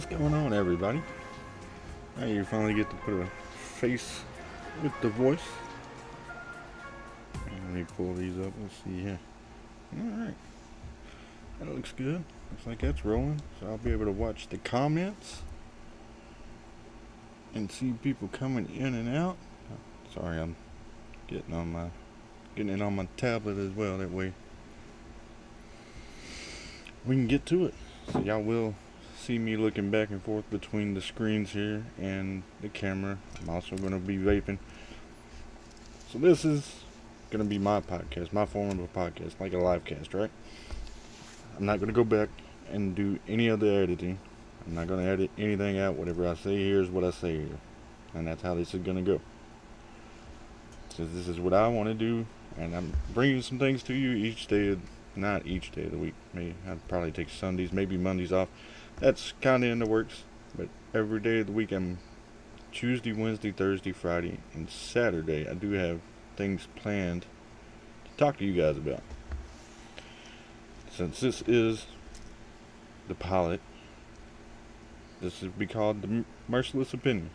What's going on, everybody? Now you finally get to put a face with the voice. Let me pull these up. Let's see here. Alright. That looks good. Looks like that's rolling. So I'll be able to watch the comments and see people coming in and out. Sorry, I'm getting it on my tablet as well. That way we can get to it. So y'all will see me looking back and forth between the screens here and the camera. I'm also going to be vaping. So this is going to be my podcast, my form of a podcast, like a live cast, right? I'm not going to go back and do any other editing. I'm not going to edit anything out. Whatever I say here is what I say here. And that's how this is going to go. So this is what I want to do. And I'm bringing some things to you each day. Not each day of the week. Maybe I'd probably take Sundays, maybe Mondays off. That's kind of in the works. But every day of the week, I'm Tuesday, Wednesday, Thursday, Friday, and Saturday. I do have things planned to talk to you guys about. Since this is the pilot, this would be called the Merciless Opinion.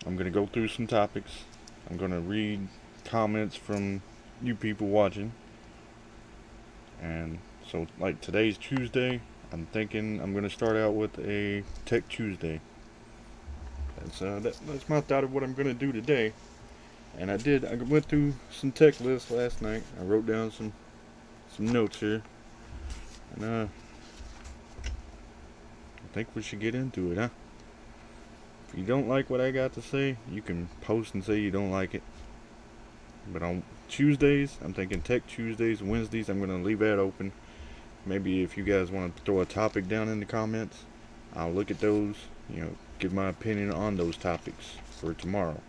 I'm going to go through some topics. I'm going to read comments from you people watching. And so, like, today's Tuesday, I'm thinking I'm going to start out with a Tech Tuesday. That's my thought of what I'm going to do today. And I went through some tech lists last night. I wrote down some notes here. And I think we should get into it, huh? If you don't like what I got to say, you can post and say you don't like it. But on Tuesdays, I'm thinking Tech Tuesdays. Wednesdays, I'm going to leave that open. Maybe if you guys want to throw a topic down in the comments, I'll look at those, give my opinion on those topics for tomorrow.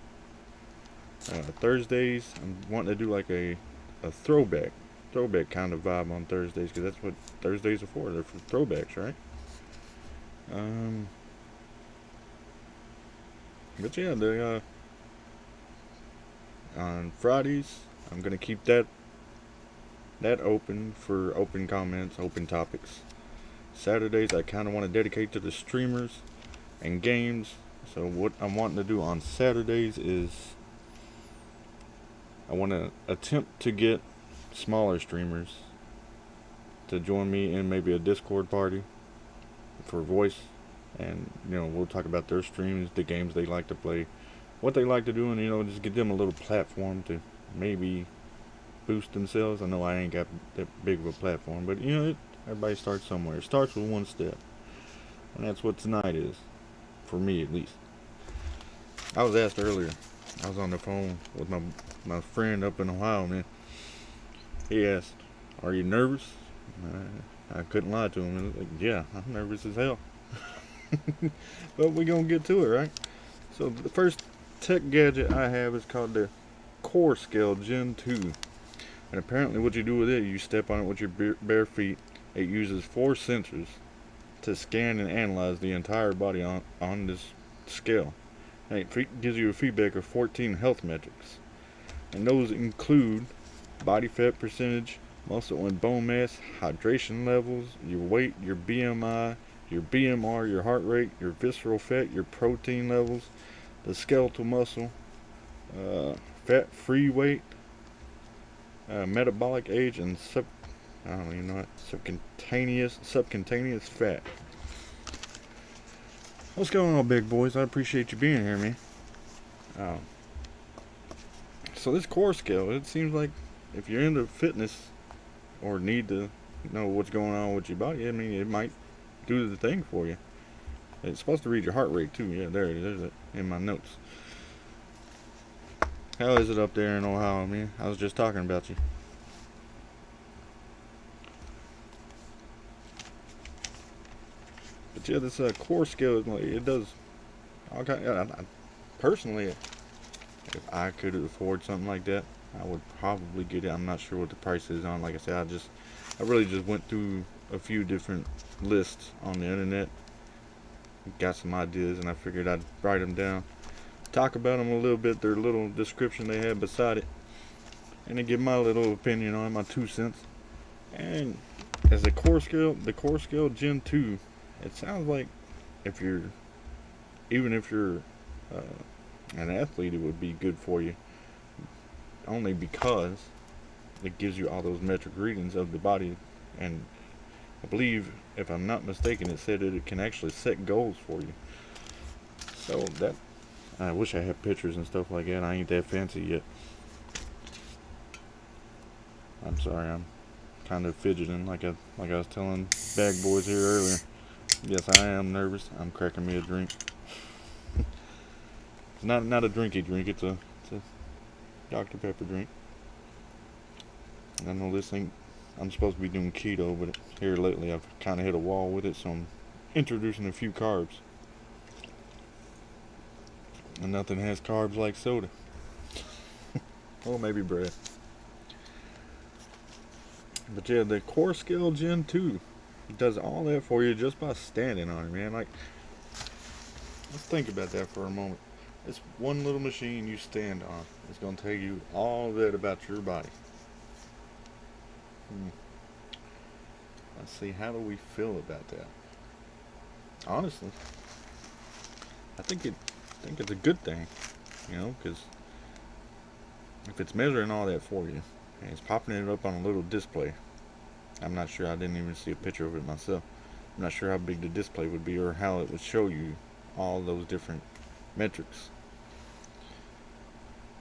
Thursdays, I'm wanting to do like a throwback kind of vibe on Thursdays, because that's what Thursdays are for. They're for throwbacks, right? But yeah, on Fridays, I'm gonna keep that open for open comments, open topics. Saturdays, I kind of want to dedicate to the streamers and games. So what I'm wanting to do on Saturdays is I want to attempt to get smaller streamers to join me in maybe a Discord party for voice, and we'll talk about their streams, the games they like to play, what they like to do, and just give them a little platform to maybe boost themselves. I know I ain't got that big of a platform, but everybody starts somewhere. It starts with one step, and that's what tonight is, for me at least. I was asked earlier. I was on the phone with my friend up in Ohio, man. He asked, "Are you nervous?" I couldn't lie to him. I was like, yeah, I'm nervous as hell. But we're gonna get to it, right? So the first tech gadget I have is called the Core Scale Gen 2. And apparently what you do with it, you step on it with your bare feet. It uses 4 sensors to scan and analyze the entire body on this scale. And it gives you a feedback of 14 health metrics. And those include body fat percentage, muscle and bone mass, hydration levels, your weight, your BMI, your BMR, your heart rate, your visceral fat, your protein levels, the skeletal muscle, fat-free weight, metabolic age, and subcutaneous fat. What's going on, big boys? I appreciate you being here, man. So this core scale, it seems like if you're into fitness or need to know what's going on with your body, it might do the thing for you. It's supposed to read your heart rate too. Yeah, there it is. There's it in my notes. How is it up there in Ohio, man? I was just talking about you. But yeah, this core scale, it does. Personally, if I could afford something like that, I would probably get it. I'm not sure what the price is on. Like I said, I really just went through a few different lists on the internet, got some ideas, and I figured I'd write them down, talk about them a little bit, their little description they had beside it, and then give my little opinion on it, my 2 cents. And as the core scale Gen 2 it sounds like if you're, even if you're an athlete, it would be good for you. Only because it gives you all those metric readings of the body, and I believe, if I'm not mistaken, it said that it can actually set goals for you. So that, I wish I had pictures and stuff like that. I ain't that fancy yet. I'm sorry, I'm kind of fidgeting like I was telling Bag Boys here earlier. Yes, I am nervous. I'm cracking me a drink. It's not a drinky drink. It's a Dr. Pepper drink. I know this ain't. I'm supposed to be doing keto, but here lately I've kind of hit a wall with it, so I'm introducing a few carbs. And nothing has carbs like soda. Well, maybe bread. But yeah, the Core Scale Gen 2 does all that for you just by standing on it, man. Like, let's think about that for a moment. It's one little machine you stand on. It's going to tell you all that about your body. Let's see, how do we feel about that? Honestly, I think it's a good thing, you know, because if it's measuring all that for you and it's popping it up on a little display, I'm not sure. I didn't even see a picture of it myself. I'm not sure how big the display would be or how it would show you all those different metrics.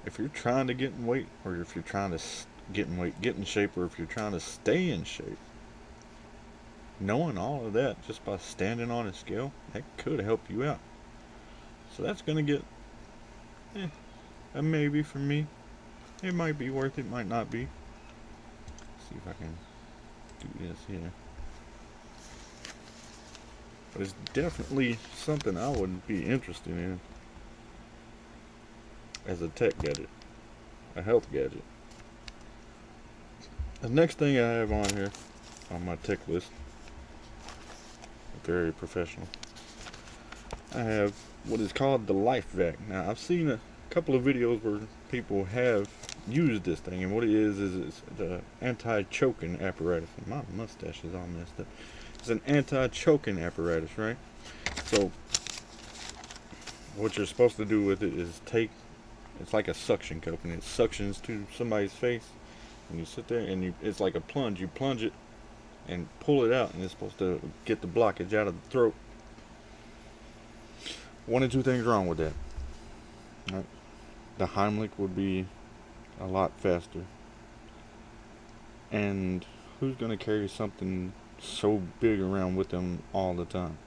If you're trying to get in weight, or if you're trying to get in weight, get in shape, or if you're trying to stay in shape, knowing all of that just by standing on a scale, that could help you out. So that's going to get a maybe from me. It might be worth it, might not be. Let's see if I can do this here. But it's definitely something I would be interested in as a tech gadget, a health gadget. The next thing I have on here on my tech list, very professional, I have what is called the Life Vac. Now, I've seen a couple of videos where people have used this thing, and what it is it's the anti-choking apparatus. And my mustache is all messed up. It's an anti-choking apparatus, right? So what you're supposed to do with it is it's like a suction cup, and it suctions to somebody's face, and you sit there and it's like a plunge. You plunge it and pull it out, and it's supposed to get the blockage out of the throat. One or two things wrong with that. Right? The Heimlich would be a lot faster. And who's going to carry something so big around with them all the time?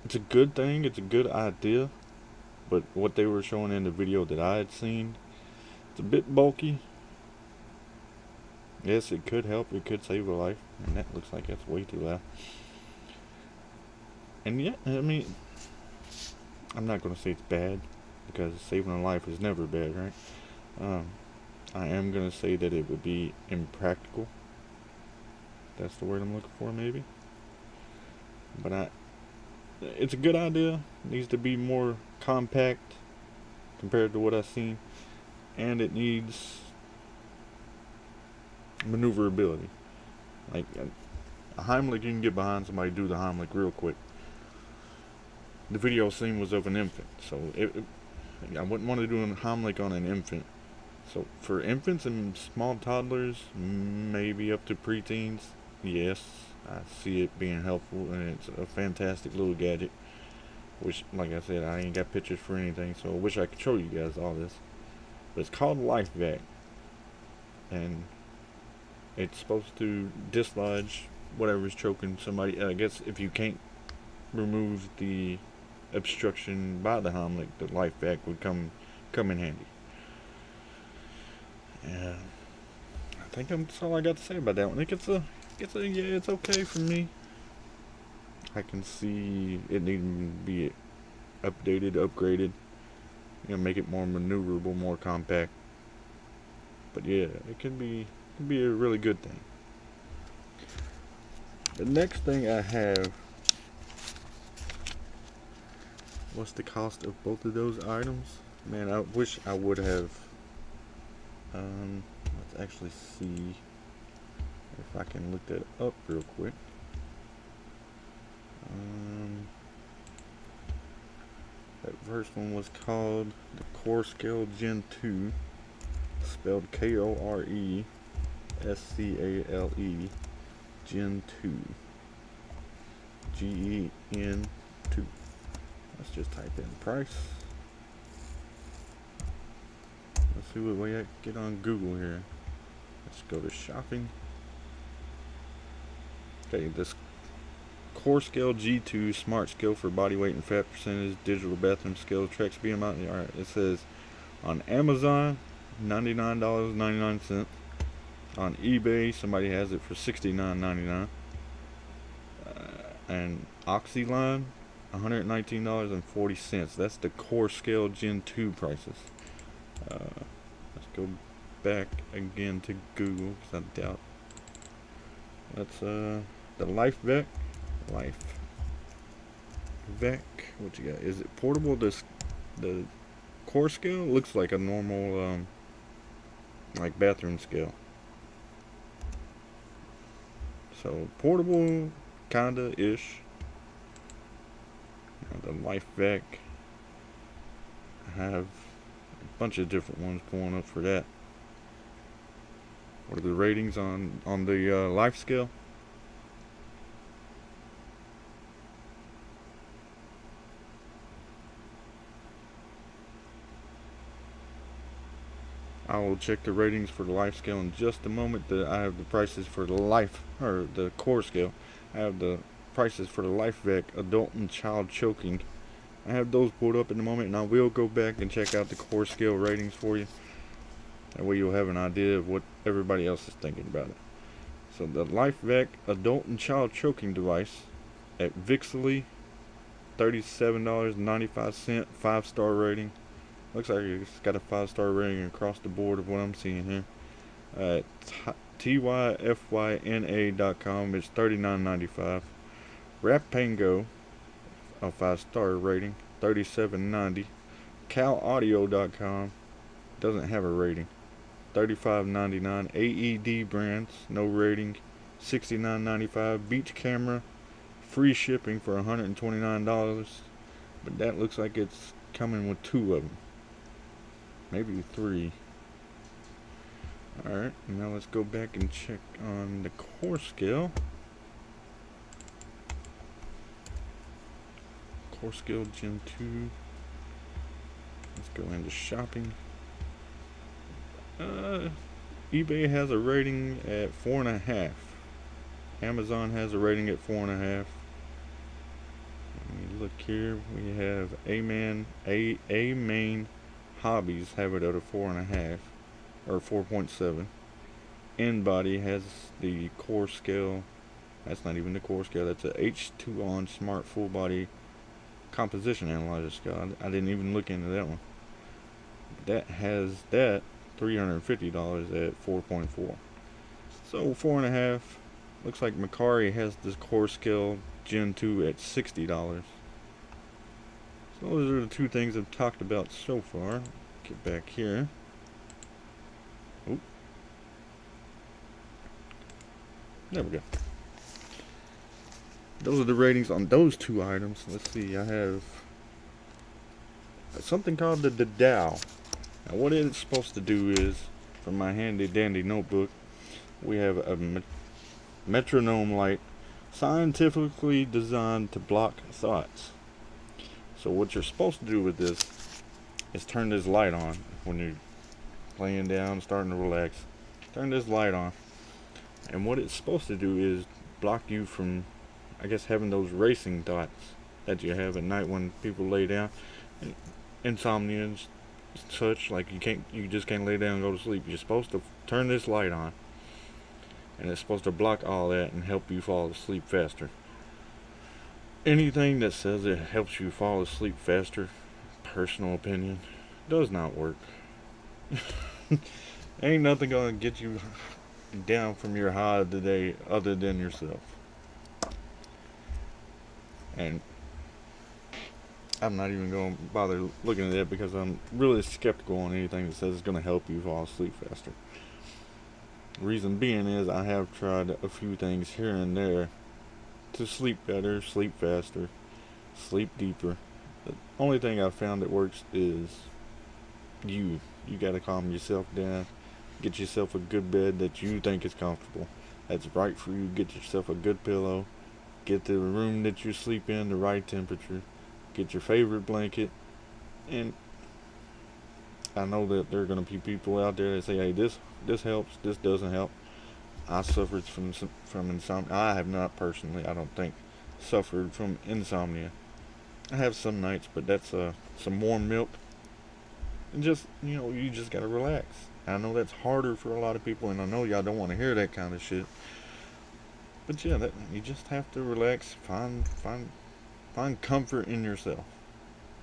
It's a good thing, it's a good idea, but what they were showing in the video that I had seen, it's a bit bulky. Yes, it could help, it could save a life, and that looks like that's way too loud. And yeah, I mean, I'm not going to say it's bad, because saving a life is never bad, right? I am going to say that it would be impractical. That's the word I'm looking for, maybe. But it's a good idea. It needs to be more compact compared to what I've seen. And it needs maneuverability. Like a Heimlich, you can get behind somebody, do the Heimlich real quick. The video scene was of an infant, so I wouldn't want to do a Heimlich on an infant. So for infants and small toddlers, maybe up to preteens, yes, I see it being helpful, and it's a fantastic little gadget. Which, like I said, I ain't got pictures for anything, so I wish I could show you guys all this. But it's called Life Vac, and it's supposed to dislodge whatever's choking somebody. I guess if you can't remove the obstruction by the Heimlich, the Life Vac would come in handy. Yeah, I think that's all I got to say about that one. It's okay for me. I can see it needing to be updated, upgraded, make it more maneuverable, more compact. But yeah, it can be a really good thing. The next thing I have, what's the cost of both of those items? Man, I wish I would have. Let's actually see if I can look that up real quick. That first one was called the Core Scale Gen 2, spelled Korescale, Gen 2, GEN 2. Let's just type in price. Let's see what we get on Google here. Let's go to shopping. Okay, this Core Scale G2 Smart Scale for body weight and fat percentage, digital bathroom scale, tracks BMI. Alright, it says on Amazon, $99.99. On eBay, somebody has it for $69.99. And Oxyline, $119.40. That's the Core Scale Gen 2 prices. Let's go back again to Google, because I doubt. That's the LifeVec. What you got? Is it portable? The Core Scale looks like a normal like bathroom scale. So portable, kinda ish. The LifeVec. I have a bunch of different ones pulling up for that. What are the ratings on the Life Scale? I will check the ratings for the Life Scale in just a moment. I have the prices for the the Core Scale. I have the prices for the LifeVec Adult and Child Choking. I have those pulled up in a moment, and I will go back and check out the Core Scale ratings for you. That way you'll have an idea of what everybody else is thinking about it. So the LifeVec Adult and Child Choking device at Vixley, $37.95, 5-star rating. Looks like it's got a 5-star rating across the board of what I'm seeing here. tyfyna.com is $39.95. Rapango, a 5-star rating, $37.90. calaudio.com doesn't have a rating, $35.99. AED brands, no rating, $69.95. Beach camera, free shipping for $129, but that looks like it's coming with 2 of them, maybe 3. Alright, now let's go back and check on the Core Scale. Core Scale Gen 2. Let's go into shopping. eBay has a rating at 4.5. Amazon has a rating at 4.5. Let me look here. We have A-Main Hobbies have it at a 4.5 or 4.7. InBody has the Core Scale. That's not even the Core Scale. That's a H2 on Smart Full Body Composition Analyzer scale. I didn't even look into that one. That has that $350 at 4.4. So 4.5. Looks like Macari has this Core Scale Gen 2 at $60. So those are the 2 things I've talked about so far. Get back here. Oop. There we go. Those are the ratings on those 2 items. Let's see, I have something called the DeadWolvz. Now what it's supposed to do is, from my handy dandy notebook, we have a metronome light scientifically designed to block thoughts. So what you're supposed to do with this is turn this light on when you're laying down, starting to relax. Turn this light on, and what it's supposed to do is block you from, I guess, having those racing thoughts that you have at night when people lay down. Insomnia and such, like you just can't lay down and go to sleep. You're supposed to turn this light on, and it's supposed to block all that and help you fall asleep faster. Anything that says it helps you fall asleep faster, personal opinion, does not work. Ain't nothing gonna get you down from your high of the day other than yourself. And I'm not even going to bother looking at it because I'm really skeptical on anything that says it's going to help you fall asleep faster. Reason being is I have tried a few things here and there to sleep better, sleep faster, sleep deeper. The only thing I've found that works is you. You gotta calm yourself down. Get yourself a good bed that you think is comfortable. That's right for you. Get yourself a good pillow. Get the room that you sleep in the right temperature. Get your favorite blanket. And I know that there are gonna be people out there that say, "Hey, this helps. This doesn't help." I suffered from insomnia. I have not personally, I don't think, suffered from insomnia. I have some nights, but that's some warm milk. And just, you just gotta relax. I know that's harder for a lot of people, and I know y'all don't want to hear that kind of shit. But yeah, you just have to relax. Find comfort in yourself.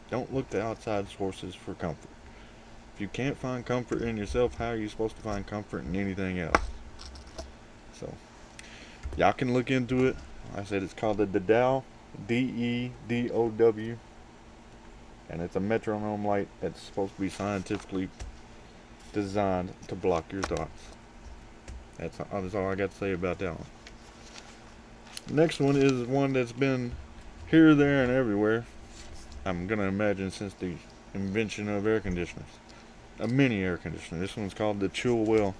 Don't look to outside sources for comfort. If you can't find comfort in yourself, how are you supposed to find comfort in anything else? So, y'all can look into it. Like I said, it's called the DeadWolvz, DEDOW, and it's a metronome light that's supposed to be scientifically designed to block your thoughts. That's all I got to say about that one. Next one is one that's been here, there, and everywhere. I'm gonna imagine since the invention of air conditioners. A mini air conditioner. This one's called the Chill Well.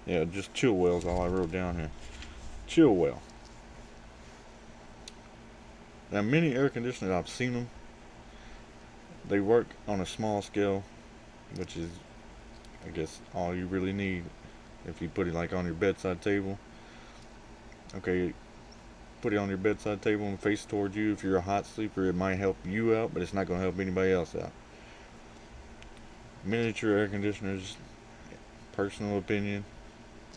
Yeah, just Chill Well is all I wrote down here. Chill Well. Now, mini air conditioners, I've seen them. They work on a small scale, which is, I guess, all you really need. If you put it like on your bedside table. Okay, put it on your bedside table and face towards you. If you're a hot sleeper, it might help you out, but it's not going to help anybody else out. Miniature air conditioners, personal opinion,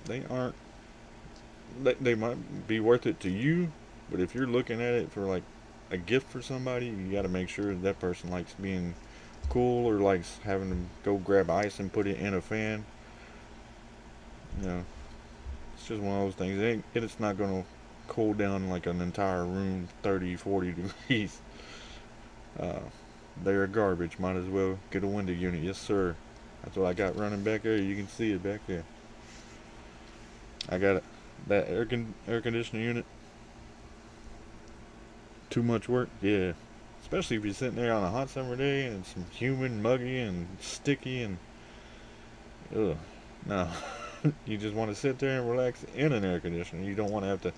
they aren't. They might be worth it to you, but if you're looking at it for like a gift for somebody, you got to make sure that person likes being cool or likes having to go grab ice and put it in a fan. It's just one of those things. It's not going to cool down like an entire room 30, 40 degrees. They're garbage. Might as well get a window unit. Yes, sir. That's what I got running back there. You can see it back there. I got that air conditioner unit. Too much work? Yeah. Especially if you're sitting there on a hot summer day and it's humid, muggy, and sticky, and ugh. No. You just want to sit there and relax in an air conditioner. You don't want to have to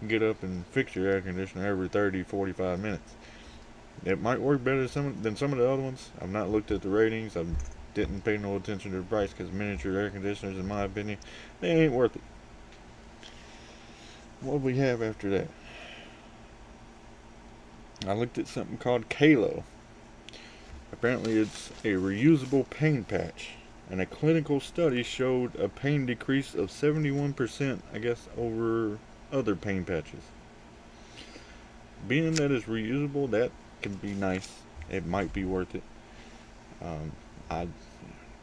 get up and fix your air conditioner every 30, 45 minutes. It might work better than some of the other ones. I've not looked at the ratings. I didn't pay no attention to the price because miniature air conditioners, in my opinion, they ain't worth it. What do we have after that? I looked at something called Kalo. Apparently it's a reusable pain patch, and a clinical study showed a pain decrease of 71%, I guess, over other pain patches. Being that it's reusable, that can be nice. It might be worth it. I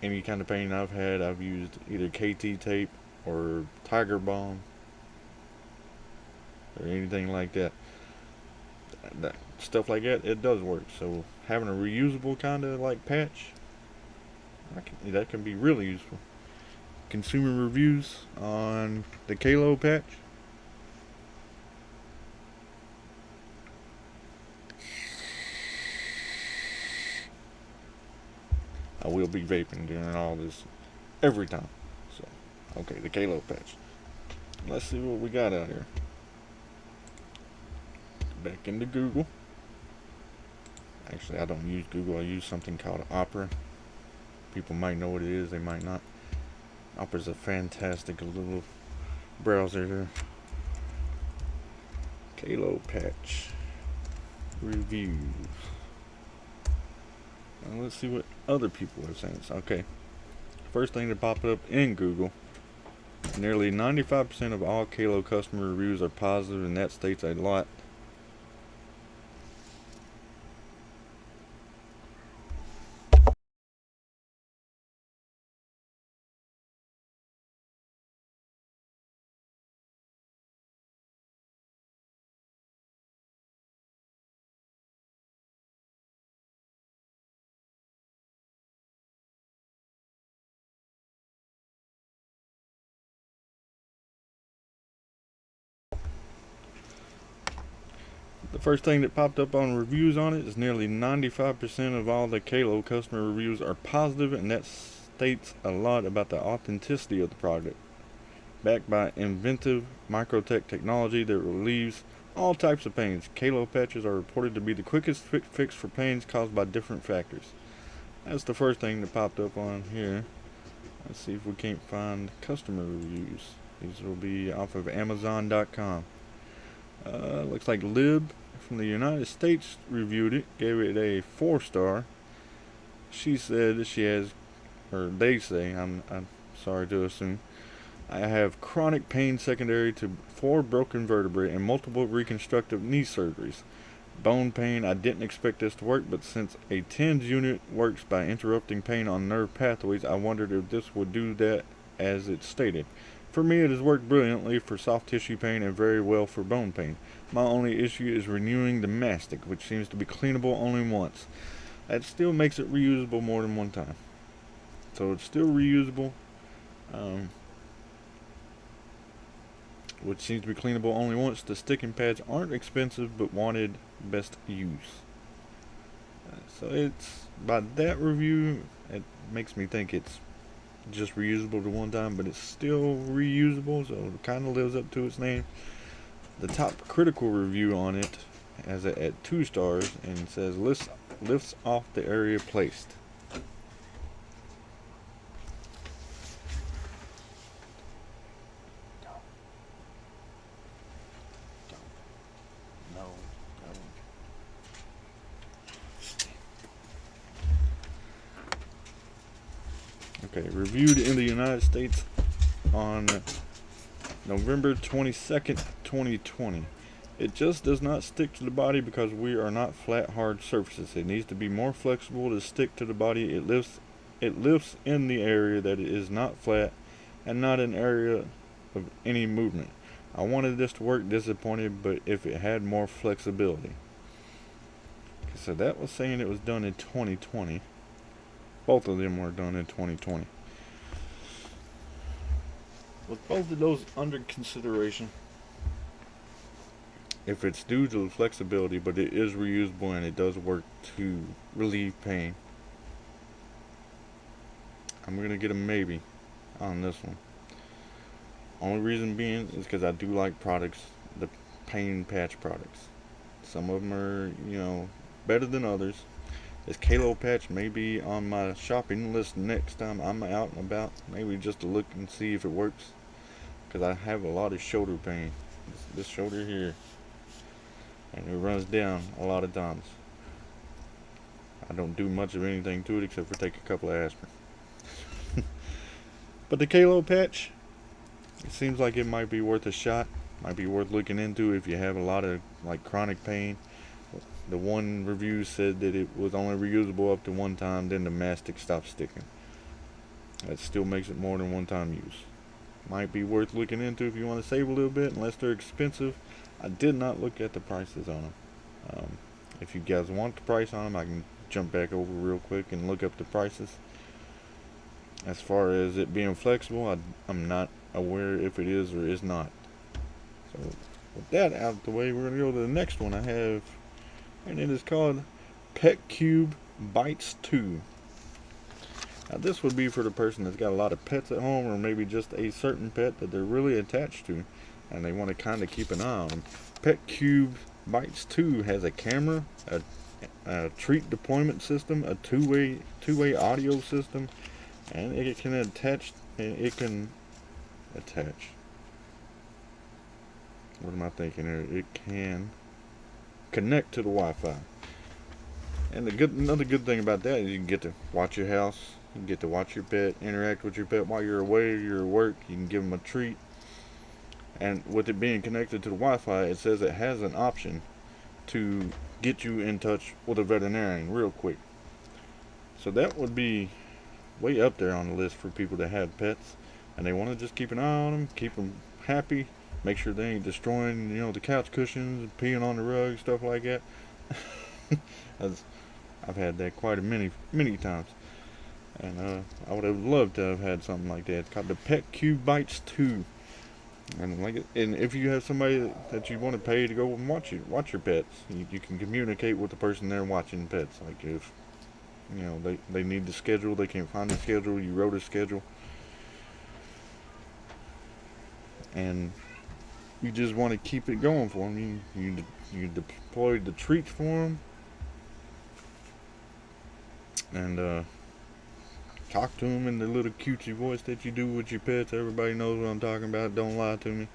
any kind of pain I've had, I've used either KT tape or Tiger Balm or anything like that. Stuff like that, it does work. So having a reusable kind of like patch, that can be really useful. Consumer reviews on the Kalo patch. I will be vaping during all this every time. So, okay, the Kalo patch. Let's see what we got out here. Back into Google. Actually, I don't use Google. I use something called Opera. People might know what it is. They might not. Opera's a fantastic little browser here. Kalo patch reviews. Now let's see what other people are saying. Okay. First thing that popped up in Google. Nearly 95% of all Kalo customer reviews are positive, and that states a lot. The first thing that popped up on reviews on it is nearly 95% of all the Kalo customer reviews are positive, and that states a lot about the authenticity of the product. Backed by inventive microtech technology that relieves all types of pains, Kalo patches are reported to be the quickest fix for pains caused by different factors. That's the first thing that popped up on here. Let's see if we can't find customer reviews. These will be off of Amazon.com. Looks like Lib from the United States reviewed it, gave it a 4-star. She said she has, or they say, I'm sorry to assume, I have chronic pain secondary to 4 broken vertebrae and multiple reconstructive knee surgeries. Bone pain, I didn't expect this to work, but since a TENS unit works by interrupting pain on nerve pathways, I wondered if this would do that as it stated. For me, it has worked brilliantly for soft tissue pain and very well for bone pain. My only issue is renewing the mastic, which seems to be cleanable only once. That still makes it reusable more than one time. So it's still reusable, which seems to be cleanable only once. The sticking pads aren't expensive, but wanted best use. So it's, by that review, it makes me think it's just reusable to one time, but it's still reusable, so it kind of lives up to its name. The top critical review on it has it at 2 stars and says lifts off the area placed. Okay, reviewed in the United States on November 22nd, 2020. It just does not stick to the body because we are not flat, hard surfaces. It needs to be more flexible to stick to the body. It lifts in the area that it is not flat and not an area of any movement. I wanted this to work, disappointed, but if it had more flexibility. So that was saying it was done in 2020. Both of them were done in 2020. With both of those under consideration, if it's due to the flexibility, but it is reusable and it does work to relieve pain, I'm going to get a maybe on this one. Only reason being is because I do like products, the pain patch products. Some of them are, better than others. This Kalo patch may be on my shopping list next time I'm out and about. Maybe just to look and see if it works. Because I have a lot of shoulder pain. This shoulder here. And it runs down a lot of times. I don't do much of anything to it except for take a couple of aspirin. But the Kalo patch, it seems like it might be worth a shot. Might be worth looking into if you have a lot of chronic pain. The one review said that it was only reusable up to one time, then the mastic stopped sticking. That still makes it more than one time use. Might be worth looking into if you want to save a little bit, unless they're expensive. I did not look at the prices on them. If you guys want the price on them, I can jump back over real quick and look up the prices. As far as it being flexible, I'm not aware if it is or is not. So with that out of the way, we're going to go to the next one I have. And it is called Pet Cube Bites 2. Now this would be for the person that's got a lot of pets at home, or maybe just a certain pet that they're really attached to and they want to kind of keep an eye on them. Pet Cube Bites 2 has a camera, a treat deployment system, a two-way audio system, and it can attach. What am I thinking here? It can connect to the Wi-Fi. And another good thing about that is you can get to watch your house, you can get to watch your pet, interact with your pet while you're away or you're at work. You can give them a treat. And with it being connected to the Wi-Fi, it says it has an option to get you in touch with a veterinarian real quick. So that would be way up there on the list for people that have pets and they want to just keep an eye on them, keep them happy, make sure they ain't destroying, the couch cushions, peeing on the rug, stuff like that. I've had that quite many times. And I would have loved to have had something like that. It's called the Pet Cube Bites 2. And if you have somebody that you want to pay to go and watch your pets, you can communicate with the person there watching pets. Like if they need the schedule, they can't find the schedule, you wrote a schedule, and you just want to keep it going for them. You deployed the treats for them, and talk to them in the little cutesy voice that you do with your pets. Everybody knows what I'm talking about. Don't lie to me.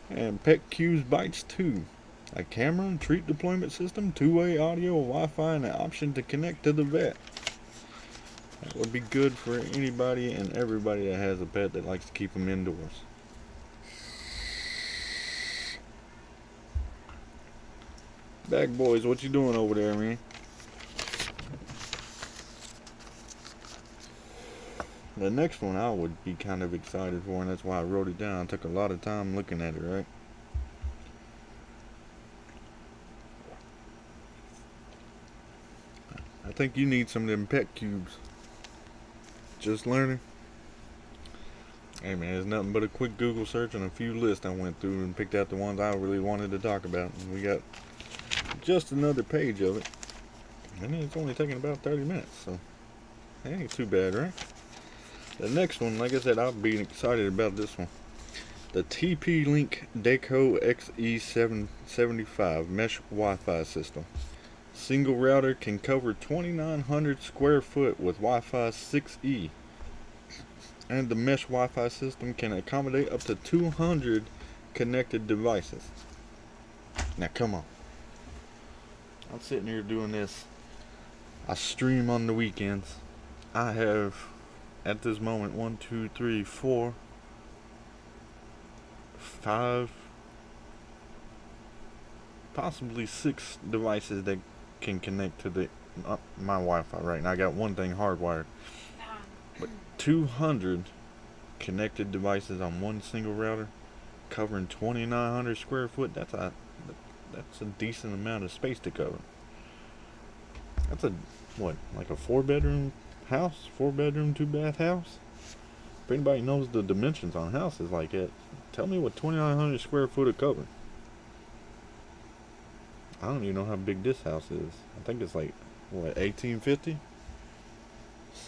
And Pet Cues Bites 2. A camera and treat deployment system, two-way audio, Wi-Fi, and an option to connect to the vet. That would be good for anybody and everybody that has a pet that likes to keep them indoors. Bag boys, what you doing over there, man? The next one I would be kind of excited for, and that's why I wrote it down. I took a lot of time looking at it, right? I think you need some of them pet cubes. Just learning. Hey man, it's nothing but a quick Google search and a few lists I went through and picked out the ones I really wanted to talk about. And we got just another page of it. And it's only taking about 30 minutes, so it ain't too bad, right? The next one, like I said, I'll be excited about this one. The TP-Link Deco XE775 Mesh Wi-Fi System. Single router can cover 2,900 square foot with Wi-Fi 6E. And the mesh Wi-Fi system can accommodate up to 200 connected devices. Now come on. I'm sitting here doing this. I stream on the weekends. I have, at this moment, 1, 2, 3, 4, 5, possibly 6 devices that can connect to my Wi-Fi right now. I got one thing hardwired. But 200 connected devices on one single router, covering 2,900 square foot. That's a decent amount of space to cover. That's like a 4-bedroom house, 4-bedroom, 2-bath house. If anybody knows the dimensions on houses like that, tell me what 2,900 square foot of cover. I don't even know how big this house is. I think it's like 1850,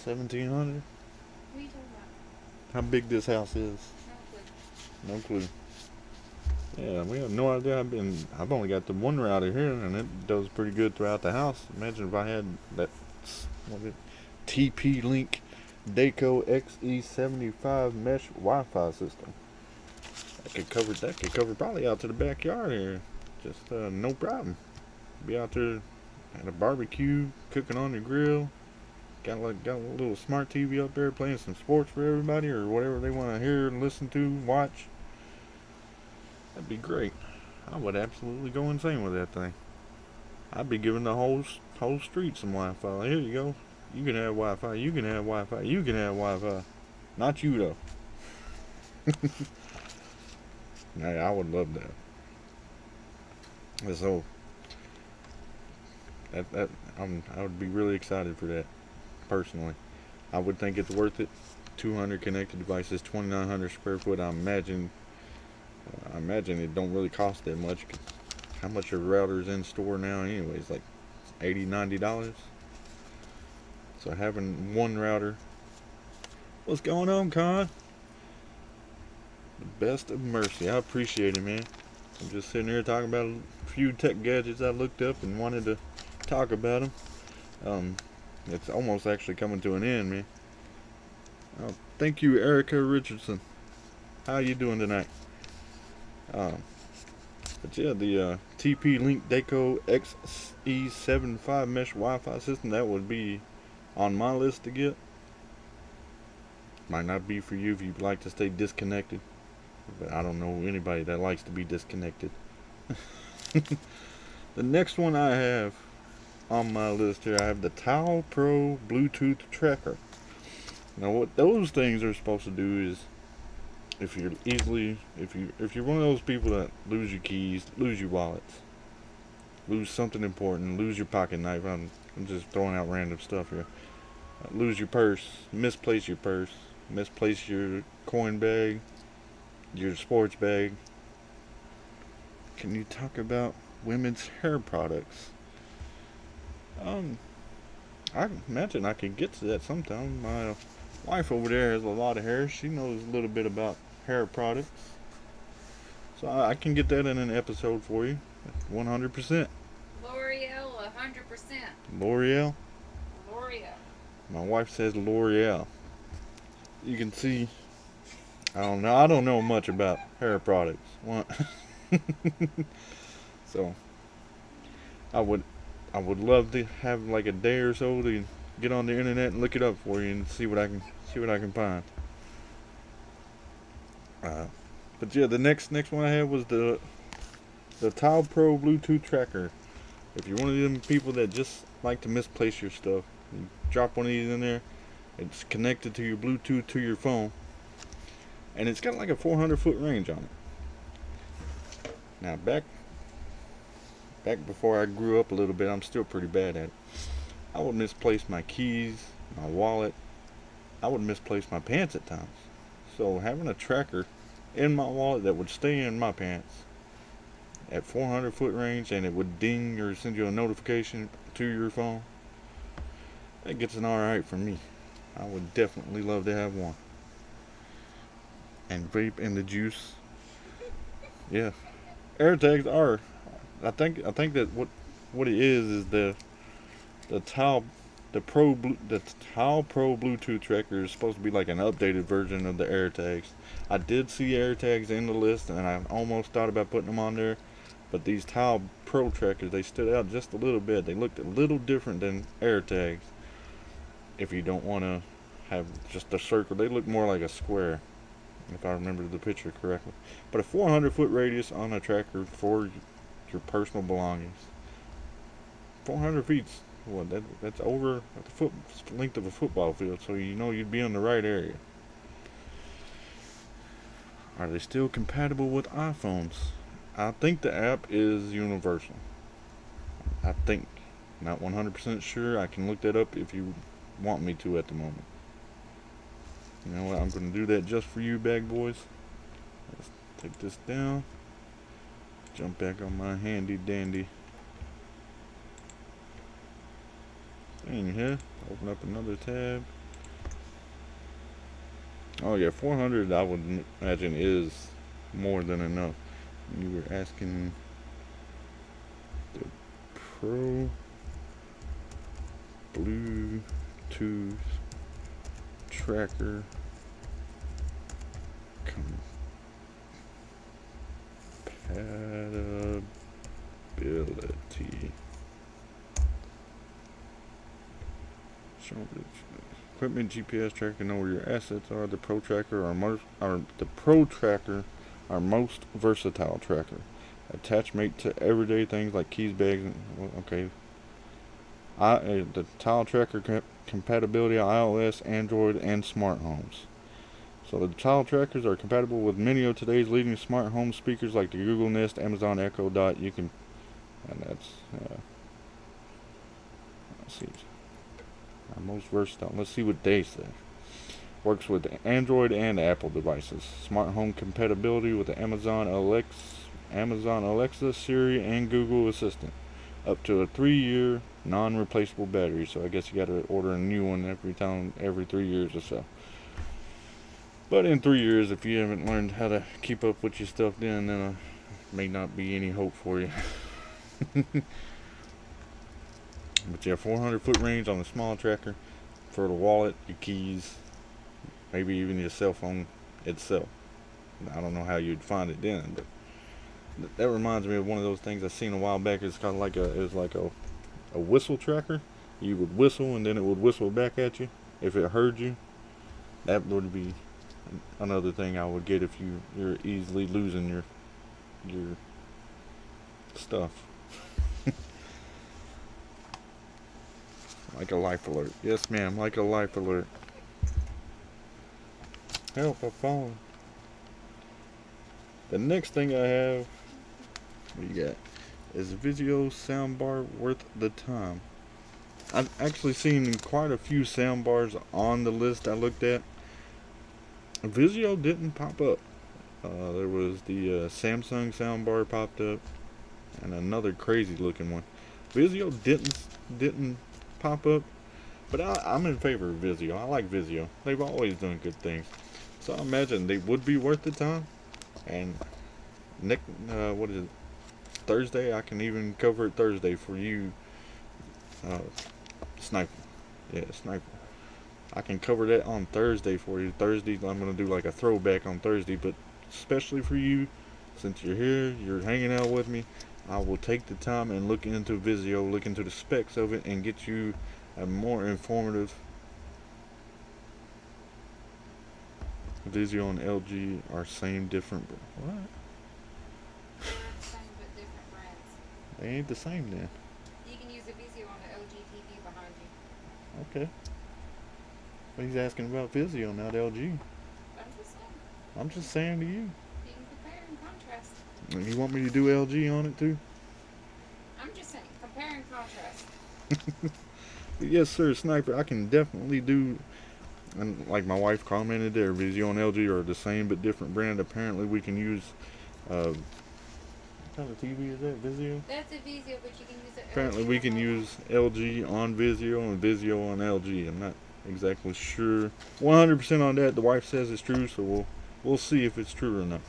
1700. How big this house is? No clue. Yeah, we have no idea. I've only got the one router here, and it does pretty good throughout the house. Imagine if I had that TP-Link Deco XE75 mesh Wi-Fi system. That could cover probably out to the backyard here. Just no problem. Be out there at a barbecue, cooking on your grill. Got a little smart TV up there playing some sports for everybody or whatever they want to hear and listen to, watch. That'd be great. I would absolutely go insane with that thing. I'd be giving the whole street some Wi-Fi. Here you go. You can have Wi-Fi. You can have Wi-Fi. You can have Wi-Fi. Not you though. Hey, I would love that. So I would be really excited for that. Personally, I would think it's worth it. 200 connected devices, 2,900 square foot. I imagine it don't really cost that much. How much are routers in store now anyways? Like $80, $90. So having one router. What's going on, Con? The best of mercy. I appreciate it, man. I'm just sitting here talking about a few tech gadgets I looked up and wanted to talk about them. It's almost actually coming to an end, man. Thank you, Erica Richardson. How you doing tonight? But yeah, the TP-Link Deco XE75 mesh Wi-Fi system, that would be on my list to get. Might not be for you if you like to stay disconnected, but I don't know anybody that likes to be disconnected. The next one I have on my list here, I have the Towel Pro Bluetooth Tracker. Now what those things are supposed to do is, if you're one of those people that lose your keys, lose your wallets, lose something important, lose your pocket knife, I'm just throwing out random stuff here, lose your purse, misplace your purse, misplace your coin bag, your sports bag. Can you talk about women's hair products? Um, I imagine I could get to that sometime. My wife over there has a lot of hair. She knows a little bit about hair products. So I can get that in an episode for you. 100%. L'Oreal, 100%. L'Oreal? L'Oreal. My wife says L'Oreal. You can see, I don't know. I don't know much about hair products. So I would I would love to have like a day or so to get on the internet and look it up for you and see what I can find. Uh, but yeah, the next one I had was the Tile Pro Bluetooth tracker. If you're one of them people that just like to misplace your stuff, you drop one of these in there. It's connected to your Bluetooth to your phone, and it's got like a 400-foot range on it. Now back before I grew up a little bit, I'm still pretty bad at it. I would misplace my keys, my wallet. I would misplace my pants at times. So having a tracker in my wallet that would stay in my pants at 400-foot range, and it would ding or send you a notification to your phone, that gets an alright for me. I would definitely love to have one. And vape and the juice. Yeah. AirTags are, I think that what it is the Tile Pro Bluetooth tracker is supposed to be like an updated version of the AirTags. I did see AirTags in the list, and I almost thought about putting them on there, but these Tile Pro trackers, they stood out just a little bit. They looked a little different than AirTags. If you don't want to have just a circle, they look more like a square, if I remember the picture correctly. But a 400-foot radius on a tracker for your personal belongings. 400 feet, well, that's over the length of a football field, so you know you'd be in the right area. Are they still compatible with iPhones? I think the app is universal. I think. Not 100% sure. I can look that up if you want me to at the moment. You know what? I'm going to do that just for you, bag boys. Let's take this down. Jump back on my handy dandy thing here. Open up another tab. Oh yeah, 400 I would imagine is more than enough. You were asking the Pro Bluetooth tracker compatibility. Equipment GPS tracker, know where your assets are. The Pro Tracker our most versatile tracker. Attachment to everyday things like keys, bags, and, okay. The Tile Tracker compatibility iOS, Android, and smart homes. So the Tile Trackers are compatible with many of today's leading smart home speakers like the Google Nest, Amazon Echo Dot. You can, and that's let's see. Most versatile. Let's see what they say. Works with Android and Apple devices. Smart home compatibility with the Amazon Alexa, Siri, and Google Assistant. Up to a 3-year non-replaceable battery. So I guess you got to order a new one every 3 years or so. But in 3 years, if you haven't learned how to keep up with your stuff, then may not be any hope for you. But yeah, 400-foot range on the small tracker for the wallet, your keys, maybe even your cell phone itself. I don't know how you'd find it then, but that reminds me of one of those things I seen a while back. It's kind of like a whistle tracker. You would whistle and then it would whistle back at you if it heard you. That would be another thing I would get if you're easily losing your stuff. Like a life alert. Yes, ma'am, like a life alert. Help, I've fallen. The next thing I have, what you got, is a Vizio soundbar worth the time. I've actually seen quite a few soundbars on the list I looked at. Vizio didn't pop up. There was the Samsung soundbar popped up, and another crazy looking one. Vizio didn't pop up, but I'm in favor of Vizio. I like Vizio. They've always done good things, so I imagine they would be worth the time. And next, what is it? Thursday, I can even cover it Thursday for you, Sniper. Yeah, Sniper. I can cover that on Thursday for you. Thursday, I'm going to do like a throwback on Thursday, but especially for you, since you're here, you're hanging out with me, I will take the time and look into Vizio, look into the specs of it, and get you a more informative. Vizio and LG are same, different. What? They're the same but different brands. They ain't the same then. You can use a Vizio on the LG TV behind you. Okay. But he's asking about Vizio, not LG. I'm just saying. I'm just saying to you. You can compare and contrast. And you want me to do LG on it too? I'm just saying, compare and contrast. But yes, sir, Sniper. I can definitely do. And like my wife commented there, Vizio and LG are the same but different brand. Apparently, we can use. What kind of TV is that? Vizio. That's a Vizio, but you can use it. Apparently, we can use LG on Vizio and Vizio on LG. I'm not exactly sure 100% on that. The wife says it's true, so we'll see if it's true or not.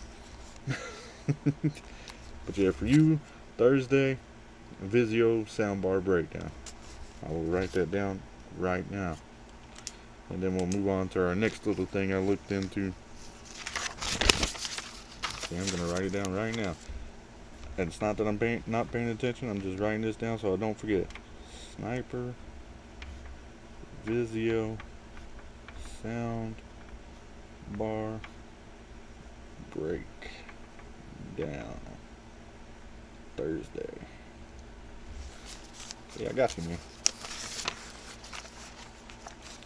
But yeah, for you, Thursday, Vizio soundbar breakdown. I will write that down right now, and then we'll move on to our next little thing I looked into. See, I'm gonna write it down right now, and it's not that I'm not paying attention. I'm just writing this down so I don't forget. Sniper Vizio sound bar break down Thursday. Yeah, I got you, man.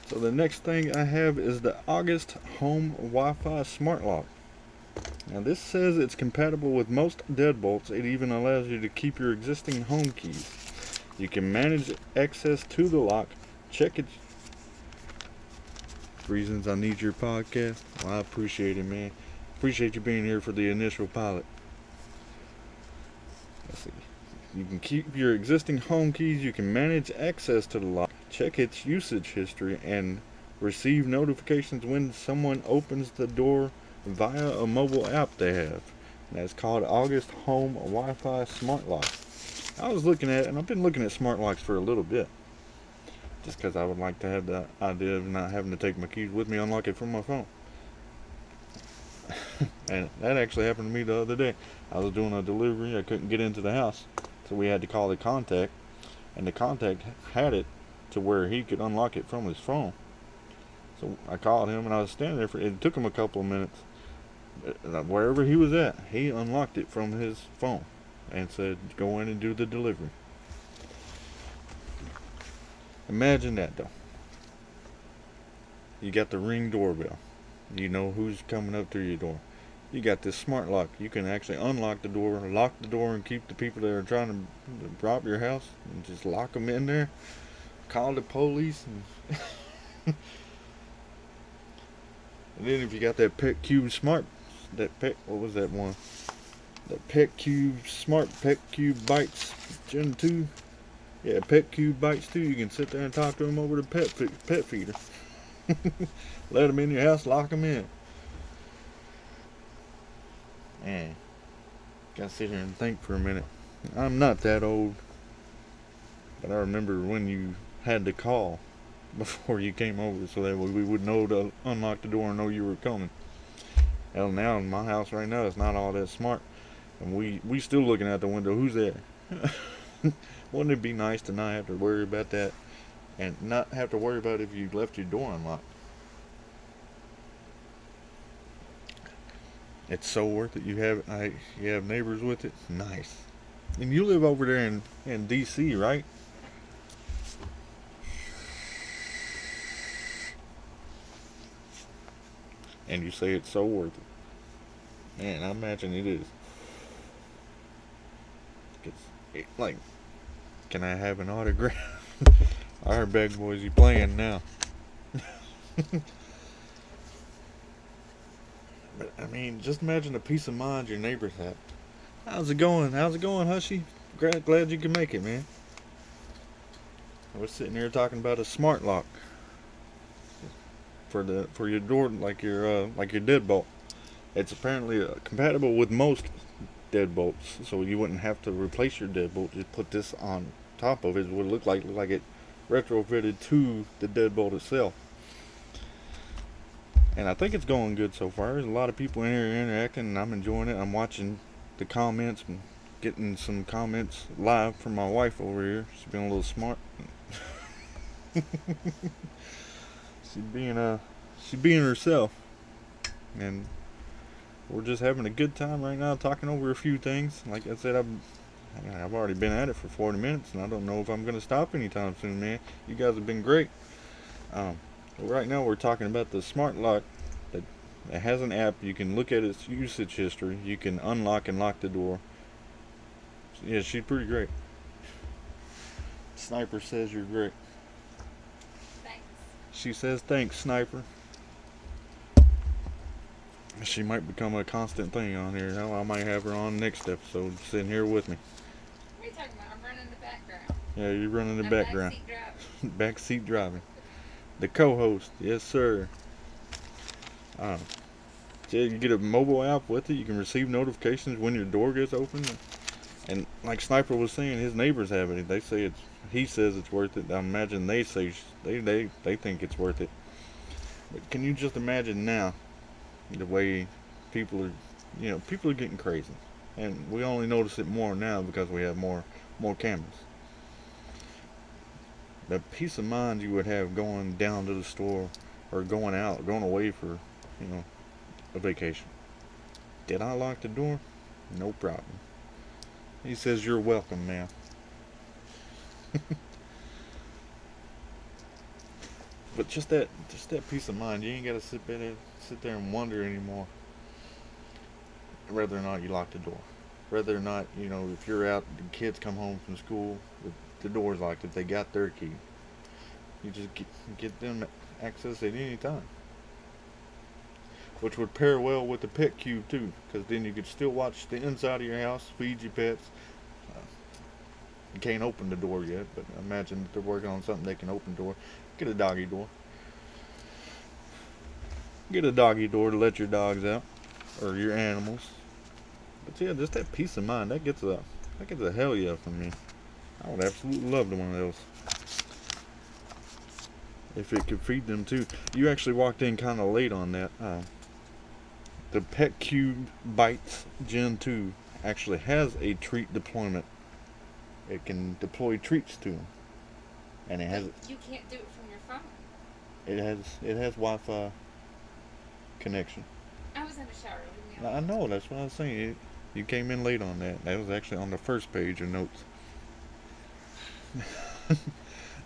So the next thing I have is the August Home Wi-Fi Smart Lock. Now this says it's compatible with most DeadWolvz. It even allows you to keep your existing home keys. You can manage access to the lock. Check it. Reasons I need your podcast. Well, I appreciate it, man. Appreciate you being here for the initial pilot. Let's see. You can keep your existing home keys. You can manage access to the lock. Check its usage history and receive notifications when someone opens the door via a mobile app they have. And that's called August Home Wi-Fi Smart Lock. I was looking at it, and I've been looking at smart locks for a little bit. Just because I would like to have the idea of not having to take my keys with me, unlock it from my phone. And that actually happened to me the other day. I was doing a delivery. I couldn't get into the house, so we had to call the contact, and the contact had it to where he could unlock it from his phone. So I called him, and I was standing there it took him a couple of minutes. Wherever he was at, he unlocked it from his phone and said, go in and do the delivery. Imagine that, though. You got the Ring doorbell. You know who's coming up to your door. You got this smart lock. You can actually unlock the door, lock the door, and keep the people that are trying to rob your house, and just lock them in there. Call the police. And then if you got that Pet Cube Smart, what was that one? That Pet Cube Smart Pet Cube Bites Gen 2. Yeah, Pet Cube Bites 2. You can sit there and talk to them over the pet feeder. Let them in your house, lock them in. Man, gotta sit here and think for a minute. I'm not that old, but I remember when you had to call before you came over so that we would know to unlock the door and know you were coming. Hell, now in my house right now, it's not all that smart, and we still looking out the window. Who's there? Wouldn't it be nice to not have to worry about that, and not have to worry about if you left your door unlocked? It's so worth it. You have neighbors with it. Nice. And you live over there in D.C., right? And you say it's so worth it. Man, I imagine it is. Like, can I have an autograph? I heard Bad Boys, you playing now. But I mean, just imagine the peace of mind your neighbors have. How's it going? How's it going, Hushy? Glad you can make it, man. We're sitting here talking about a smart lock for your door, like your deadbolt. It's apparently compatible with most deadbolts, so you wouldn't have to replace your deadbolt. Just put this on top of it. It would look like it retrofitted to the deadbolt itself. And I think it's going good so far. There's a lot of people in here interacting, and I'm enjoying it. I'm watching the comments and getting some comments live from my wife over here. She's being a little smart. She's being herself, and we're just having a good time right now, talking over a few things. Like I said, I've already been at it for 40 minutes, and I don't know if I'm gonna stop anytime soon, man. You guys have been great. Right now we're talking about the smart lock that it has an app. You can look at its usage history. You can unlock and lock the door. Yeah, she's pretty great. Sniper says you're great. Thanks. She says thanks, Sniper. She might become a constant thing on here. Hell, I might have her on next episode, sitting here with me. What are you talking about? I'm running the background. Yeah, you're running the I'm background. Backseat driving. Backseat driving. The co-host, yes sir. Yeah, you get a mobile app with it. You can receive notifications when your door gets opened. And like Sniper was saying, his neighbors have it. They say he says it's worth it. I imagine they say they think it's worth it. But can you just imagine now the way people are getting crazy, and we only notice it more now because we have more cameras. The peace of mind you would have going down to the store or going away for, a vacation. Did I lock the door? No problem. He says you're welcome, man. But just that peace of mind, you ain't gotta sit there and wonder anymore whether or not you lock the door. Whether or not, if you're out, the kids come home from school, the door's locked, if they got their key. You just get them access at any time. Which would pair well with the pet cube too, because then you could still watch the inside of your house, feed your pets. You can't open the door yet, but imagine that they're working on something they can open the door. Get a doggy door. Get a doggy door to let your dogs out, or your animals. But yeah, just that peace of mind, that gets a hell yeah from me. I would absolutely love one of those. If it could feed them too. You actually walked in kind of late on that. The Pet Cube Bites Gen 2 actually has a treat deployment. It can deploy treats to them, and it has. You can't do it from your phone. It has Wi-Fi connection. I was in the shower. Leave me I alone. know, that's what I was saying. You came in late on that. That was actually on the first page of notes.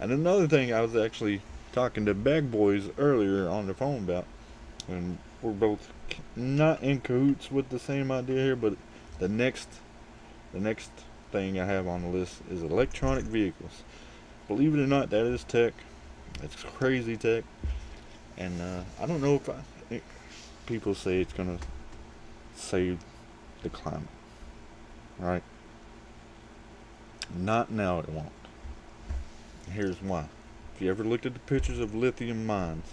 And another thing, I was actually talking to Bag Boys earlier on the phone about, and we're both not in cahoots with the same idea here, but the next thing I have on the list is electronic vehicles. Believe it or not, that is tech. It's crazy tech, and I don't know if people say it's gonna save the climate, right? Not now, it won't. Here's why. If you ever looked at the pictures of lithium mines,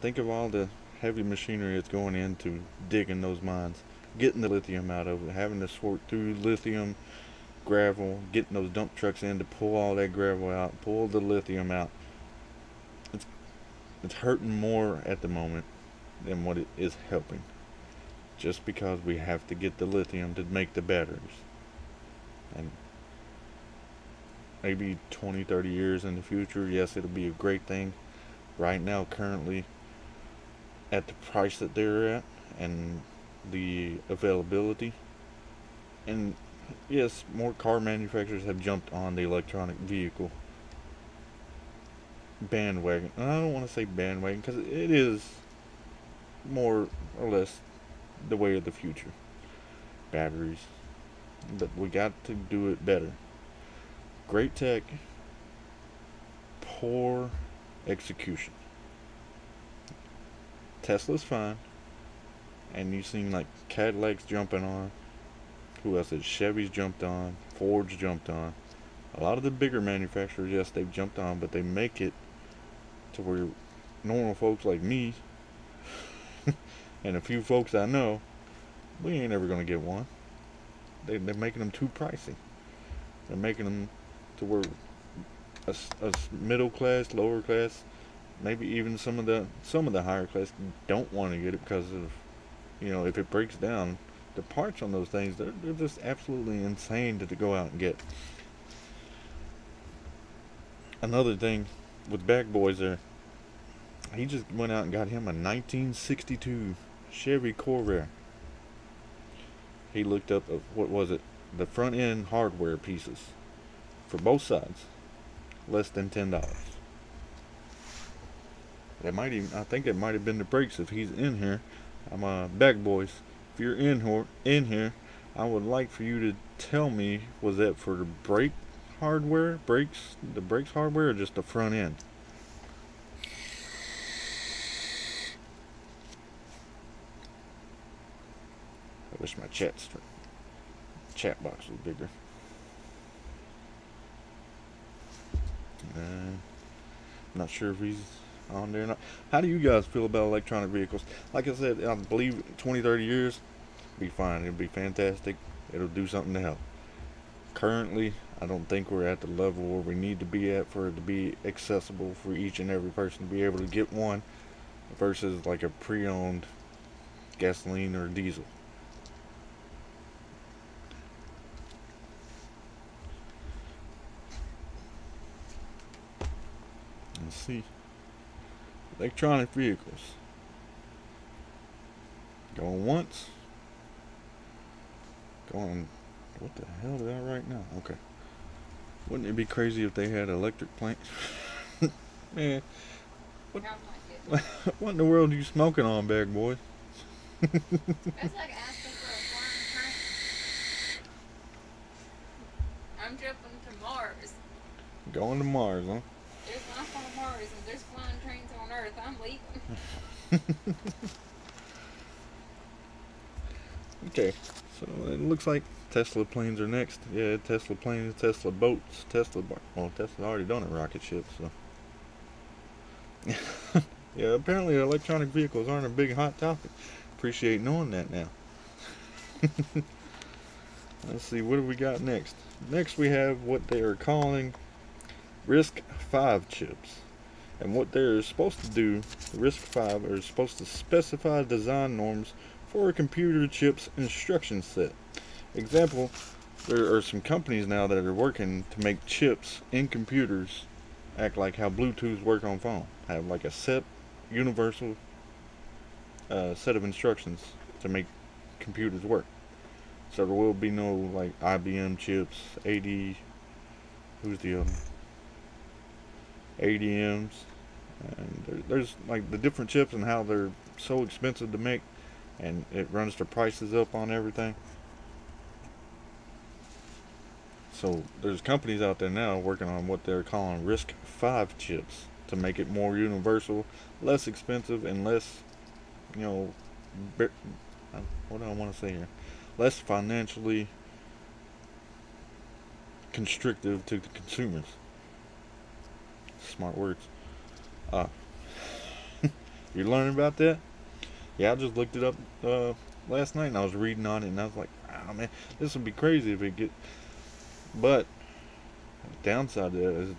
think of all the heavy machinery that's going into digging those mines, getting the lithium out of it, having to sort through lithium, gravel, getting those dump trucks in to pull all that gravel out, pull the lithium out. It's hurting more at the moment than what it is helping, just because we have to get the lithium to make the batteries. And maybe 20, 30 years in the future, yes, it'll be a great thing. Right now, currently, at the price that they're at and the availability, and yes, more car manufacturers have jumped on the electronic vehicle bandwagon. And I don't want to say bandwagon because it is more or less the way of the future. Batteries. But we got to do it better. Great tech, poor execution. Tesla's fine. and you seen like Cadillacs jumping on. Who else? Chevy's jumped on. Ford's jumped on. A lot of the bigger manufacturers, yes, they've jumped on, but they make it to where normal folks like me and a few folks I know, we ain't ever gonna get one. They're making them too pricey. They're making them to where a middle class, lower class, maybe even some of the higher class don't want to get it because of, if it breaks down, the parts on those things, they're just absolutely insane to go out and get. Another thing with Bag Boys there, he just went out and got him a 1962 Chevy Corvair. He looked up, what was it, the front end hardware pieces for both sides, less than $10. I think it might have been the brakes if he's in here. Bag Boys, if you're in here, I would like for you to tell me, was that for the brake hardware, the brakes hardware, or just the front end? I wish my chat box was bigger. I'm not sure if he's on there or not. How do you guys feel about electronic vehicles? Like I said, I believe 20, 30 years, it'll be fine. It'll be fantastic. It'll do something to help. Currently, I don't think we're at the level where we need to be at for it to be accessible for each and every person to be able to get one versus like a pre-owned gasoline or diesel. Let's see. Electronic vehicles. Going once. Going. What the hell did I write now? Okay. Wouldn't it be crazy if they had electric planes? Man. What in the world are you smoking on, Bag Boy? That's like asking for a flying train. I'm jumping to Mars. Going to Mars, huh? There's life on Mars and there's flying trains on Earth. I'm leaving. Okay, so it looks like Tesla planes are next. Yeah, Tesla planes, Tesla boats, Tesla already done a rocket ship, so. Yeah, apparently electronic vehicles aren't a big hot topic. Appreciate knowing that now. Let's see, what do we got next? Next we have what they are calling RISC-V chips. And what they're supposed to do, RISC-V are supposed to specify design norms for a computer chip's instruction set. Example, there are some companies now that are working to make chips in computers act like how Bluetooth work on phone. Have like a set, universal set of instructions to make computers work. So there will be no like IBM chips, who's the other? ADMs, and there's like the different chips and how they're so expensive to make, and it runs the prices up on everything. So there's companies out there now working on what they're calling RISC-V chips to make it more universal, less expensive, and less, what do I want to say here? Less financially constrictive to the consumers. Smart words. You learning about that? Yeah, I just looked it up last night and I was reading on it and I was like, wow, man, this would be crazy if it get. But the downside to that is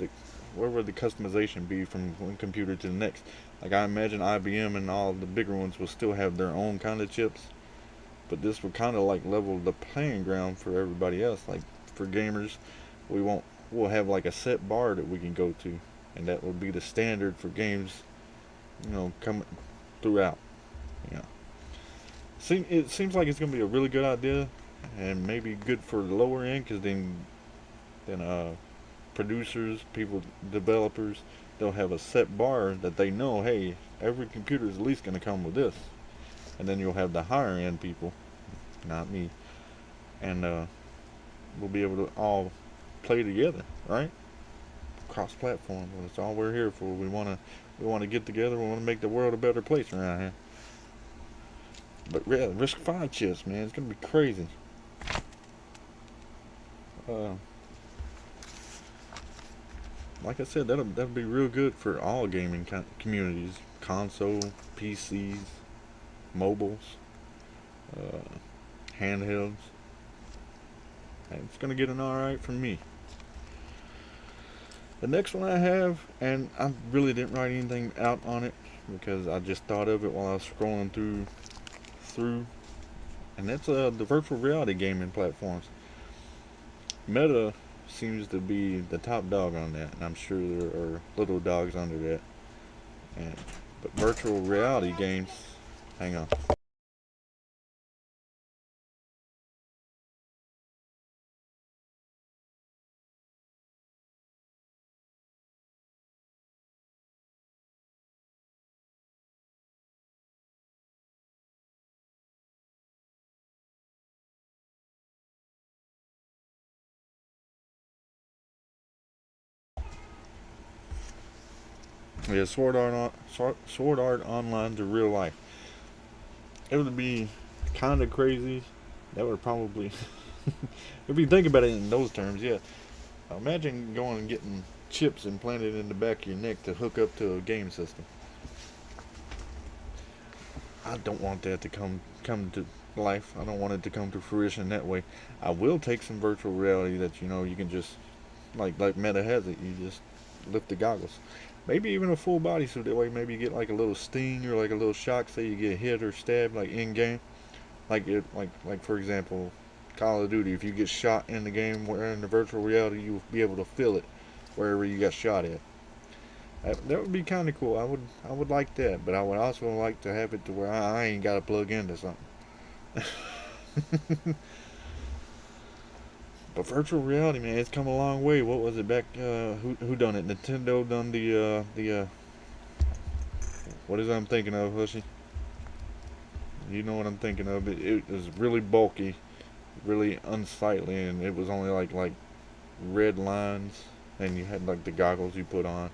where would the customization be from one computer to the next? Like I imagine IBM and all the bigger ones will still have their own kind of chips, but this would kind of like level the playing ground for everybody else. Like for gamers, we'll have like a set bar that we can go to, and that would be the standard for games, coming throughout. It seems like it's gonna be a really good idea, and maybe good for the lower end, because then producers, developers, they'll have a set bar that they know, hey, every computer is at least gonna come with this, and then you'll have the higher end people, not me, and we'll be able to all play together, right? Cross-platform. That's all we're here for. We want to get together. We want to make the world a better place around here. But yeah, Risk 5 chips, man, it's gonna be crazy. Uh, like I said, that'll be real good for all gaming communities, console, PCs, mobiles, uh, handhelds. And it's gonna get an alright from me. The next one I have, and I really didn't write anything out on it because I just thought of it while I was scrolling through, and that's the virtual reality gaming platforms. Meta seems to be the top dog on that, and I'm sure there are little dogs under that. And but virtual reality games, hang on. Yeah, Sword Art Online to real life. It would be kind of crazy. That would probably, if you think about it in those terms, yeah. Imagine going and getting chips implanted in the back of your neck to hook up to a game system. I don't want that to come to life. I don't want it to come to fruition that way. I will take some virtual reality that you can just like Meta has it. You just lift the goggles. Maybe even a full body suit. That way, maybe you get like a little sting or like a little shock. Say you get hit or stabbed like in game. Like for example, Call of Duty. If you get shot in the game wearing the virtual reality, you'll be able to feel it wherever you got shot at. That would be kind of cool. I would like that, but I would also like to have it to where I ain't got to plug into something. But virtual reality, man, it's come a long way. What was it back? Who done it? Nintendo done the what is it I'm thinking of, Hushy? You know what I'm thinking of. It was really bulky, really unsightly, and it was only like red lines, and you had like the goggles you put on.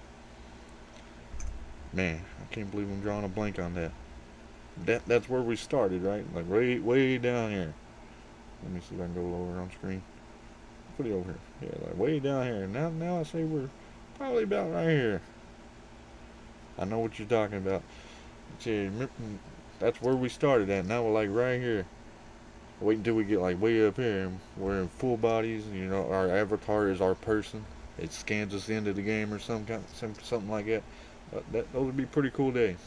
Man, I can't believe I'm drawing a blank on that. That's where we started, right? Like way down here. Let me see if I can go lower on screen. Put it over here. Yeah, like way down here. Now I say we're probably about right here. I know what you're talking about. See, that's where we started at. Now we're like right here. Wait until we get like way up here. And we're in full bodies. Our avatar is our person. It scans us into the game or something like that. Those would be pretty cool days.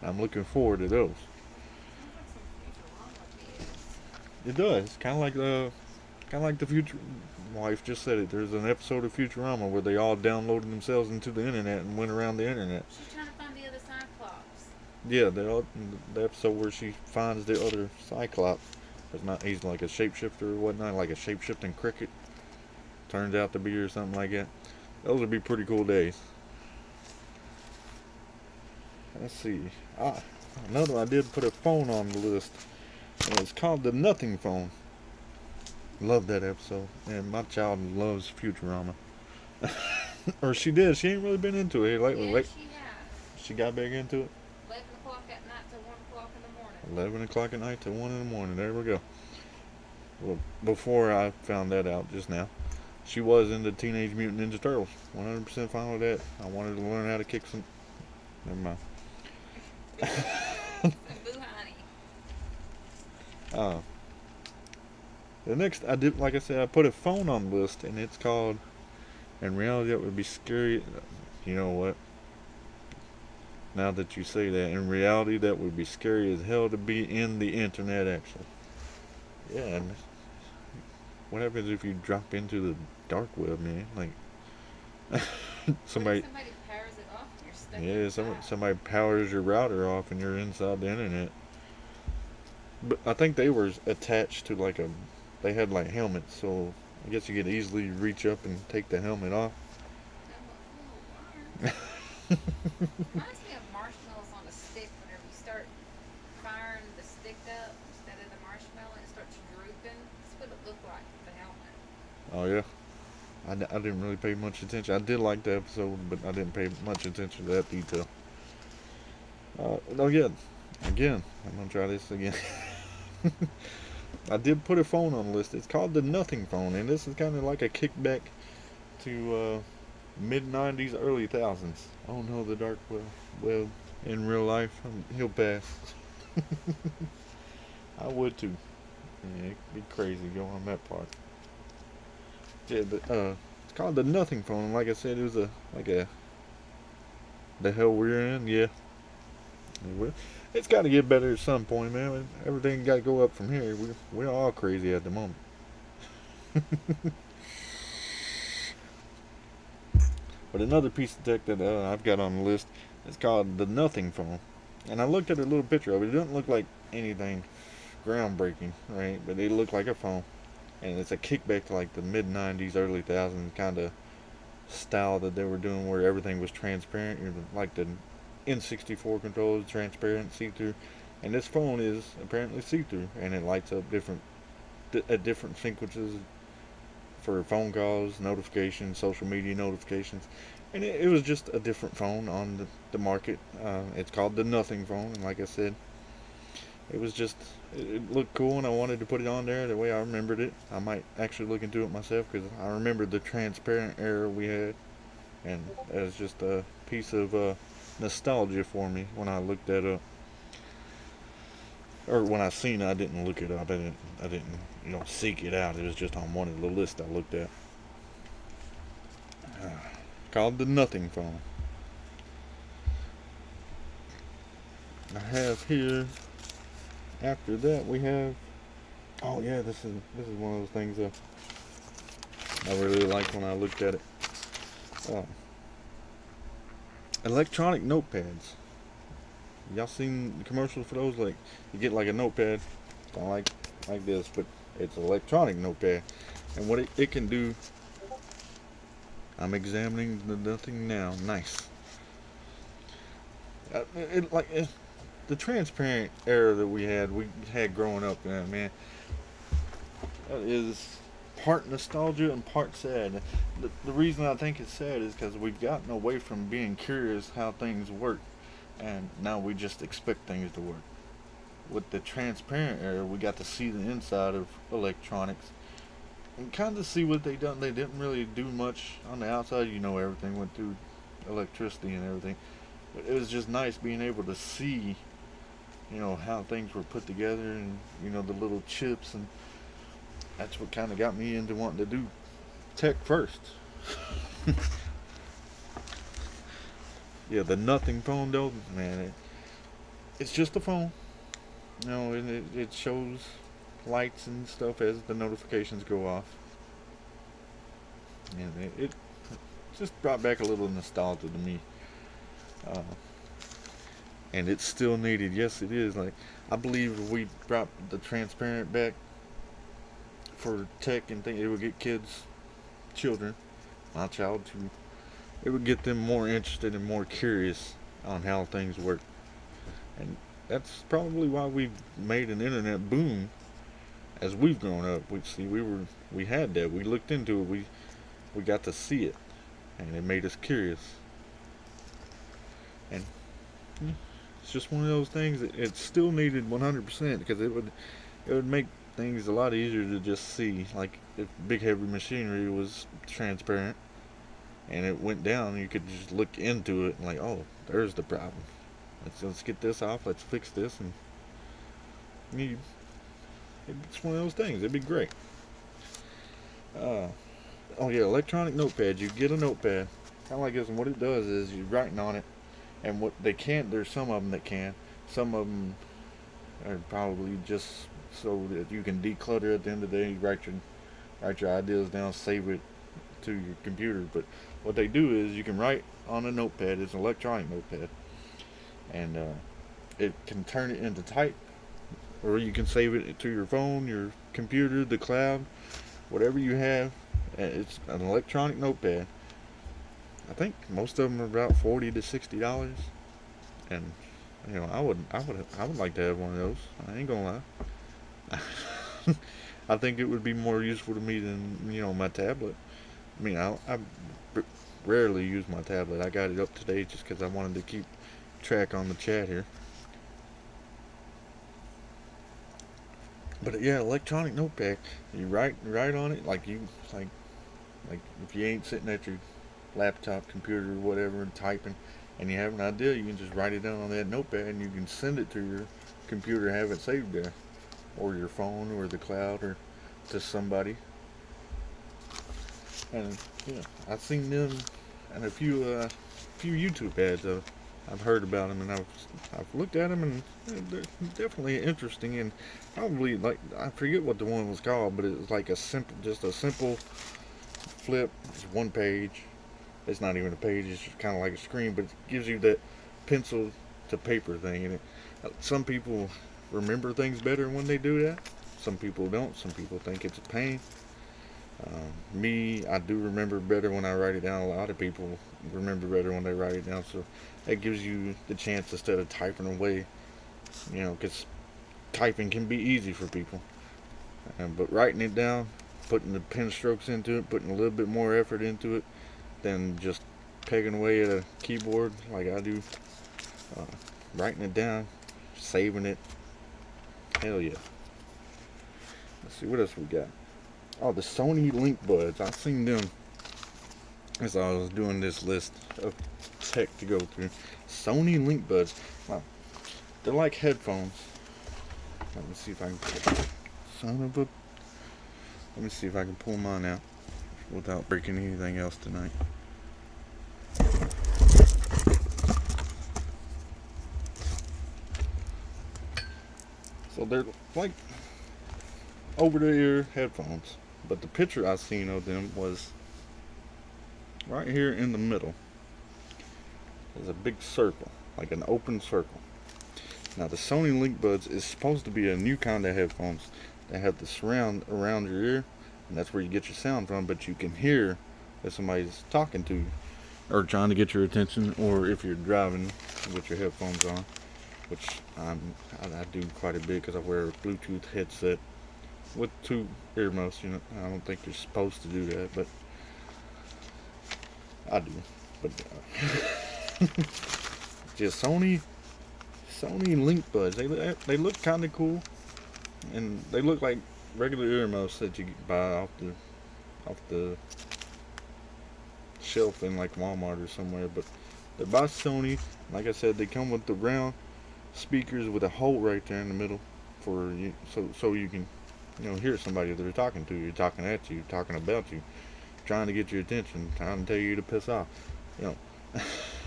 I'm looking forward to those. It does. Kind of like the future. My wife just said it. There's an episode of Futurama where they all downloaded themselves into the internet and went around the internet. She's trying to find the other Cyclops. Yeah, the episode where she finds the other Cyclops. He's like a shapeshifter or whatnot, like a shapeshifting cricket. Turns out to be or something like that. Those would be pretty cool days. Let's see. Another I did put a phone on the list. And it's called the Nothing Phone. Love that episode. And my child loves Futurama. Or she did. She ain't really been into it lately. Yeah, she has. She got back into it. 11 o'clock at night to 1 o'clock in the morning. 11 o'clock at night to 1 in the morning. There we go. Well, before I found that out just now, she was into Teenage Mutant Ninja Turtles. 100% fine with that. I wanted to learn how to kick some. Never mind. Boo honey. The next I did, like I said, I put a phone on the list, and it's called. In reality, that would be scary. You know what? Now that you say that, in reality, that would be scary as hell to be in the internet. Actually, yeah. And what happens if you drop into the dark web, man? Like somebody. Somebody powers it off and you're stuck Yeah, inside. somebody powers your router off and you're inside the internet. But I think they were attached to they had like helmets, so I guess you could easily reach up and take the helmet off. Reminds me of marshmallows on a stick. Whenever you start firing the stick up instead of the marshmallow, it starts drooping. That's what it looked like with the helmet. Oh yeah, I didn't really pay much attention. I did like the episode, but I didn't pay much attention to that detail. Oh yeah, Again, I'm gonna try this again. I did put a phone on the list. It's called the Nothing Phone, and this is kind of like a kickback to mid '90s, early thousands. Oh no, the dark web in real life, he'll pass. I would too. Yeah, it'd be crazy going on that part. Yeah, but it's called the Nothing Phone. Like I said, it was a the hell we're in. Yeah, it's got to get better at some point, man. Everything got to go up from here. We're all crazy at the moment. But another piece of tech that I've got on the list is called the Nothing Phone. And I looked at a little picture of it. It doesn't look like anything groundbreaking, right? But it looked like a phone. And it's a kickback to like the mid '90s, early 2000s kind of style that they were doing, where everything was transparent. Like the N64 controls, transparent, see-through. And this phone is apparently see-through, and it lights up at different sequences for phone calls, notifications, social media notifications. And it was just a different phone on the market. It's called the Nothing Phone, and like I said, it was just, it looked cool, and I wanted to put it on there the way I remembered it. I might actually look into it myself because I remembered the transparent era we had, and it was just a piece of nostalgia for me when I looked that up. Or when I seen it, I didn't look it up. I didn't, seek it out. It was just on one of the lists I looked at. Called the Nothing Phone. I have here. After that, we have. Oh yeah, this is one of those things I really liked when I looked at it. Electronic notepads. Y'all seen the commercials for those? Like, you get like a notepad, kind of like this, but it's an electronic notepad, and what it can do. I'm examining the Nothing now. Nice. The transparent era that we had growing up, man. That is part nostalgia and part sad. The reason I think it's sad is because we've gotten away from being curious how things work, and now we just expect things to work. With the transparent era, we got to see the inside of electronics and kind of see what they done. They didn't really do much on the outside. Everything went through electricity and everything. But it was just nice being able to see, how things were put together, and the little chips, and that's what kind of got me into wanting to do tech first. Yeah, the Nothing Phone though, man, it's just a phone. And it shows lights and stuff as the notifications go off. And it just brought back a little nostalgia to me. And it's still needed. Yes, it is. Like, I believe if we brought the transparent back for tech and things, it would get children, my child too. It would get them more interested and more curious on how things work. And that's probably why we've made an internet boom as we've grown up. We had that. We looked into it. We got to see it, and it made us curious. And it's just one of those things that it's still needed 100% because it would make things a lot easier to just see. Like if big heavy machinery was transparent and it went down, you could just look into it and like, oh, there's the problem. Let's get this off. Let's fix this, and it's one of those things. It'd be great. Oh yeah, electronic notepad. You get a notepad, kind of like this, and what it does is you're writing on it, and what they can't. There's some of them that can. Some of them are probably just so that you can declutter at the end of the day. You write your ideas down, save it to your computer. But what they do is you can write on a notepad. It's an electronic notepad, and it can turn it into type, or you can save it to your phone, your computer, the cloud, whatever you have. It's an electronic notepad. I think most of them are about $40 to $60, and I would like to have one of those. I ain't gonna lie. I think it would be more useful to me than my tablet. I mean, I rarely use my tablet. I got it up to date just because I wanted to keep track on the chat here. But yeah, electronic notepad. You write on it like if you ain't sitting at your laptop, computer, or whatever, and typing, and you have an idea, you can just write it down on that notepad, and you can send it to your computer, have it saved there, or your phone, or the cloud, or to somebody. And yeah, I've seen them and a few YouTube ads. I've heard about them, and I've looked at them, and they're definitely interesting. And probably like I forget what the one was called, but it was like just a simple flip. It's one page. It's not even a page. It's just kind of like a screen, but it gives you that pencil to paper thing. And some people remember things better when they do that. Some people don't. Some people think it's a pain. Me, I do remember better when I write it down. A lot of people remember better when they write it down. So that gives you the chance instead of typing away, because typing can be easy for people. But writing it down, putting the pen strokes into it, putting a little bit more effort into it than just pegging away at a keyboard like I do. Uh, Writing it down, saving it. Hell yeah. Let's see what else we got. Oh, the Sony Link Buds. I've seen them as I was doing this list of tech to go through. Sony Link Buds. Wow. They're like headphones. Let me see if I can let me see if I can pull mine out without breaking anything else tonight. So they're like over the ear headphones. But the picture I seen of them was right here in the middle. There's a big circle, like an open circle. Now the Sony Link Buds is supposed to be a new kind of headphones that have the surround around your ear, and that's where you get your sound from, but you can hear if somebody's talking to you or trying to get your attention, or if you're driving with your headphones on, which I do quite a bit because I wear a Bluetooth headset with two earmuffs. I don't think you're supposed to do that, but I do. But just Sony Link Buds. They look kind of cool, and they look like regular earmuffs that you buy off the shelf in like Walmart or somewhere. But they're by Sony. Like I said, they come with the round speakers with a hole right there in the middle for you, so you can hear somebody that they're talking to. You're talking at you, talking about you, trying to get your attention, trying to tell you to piss off.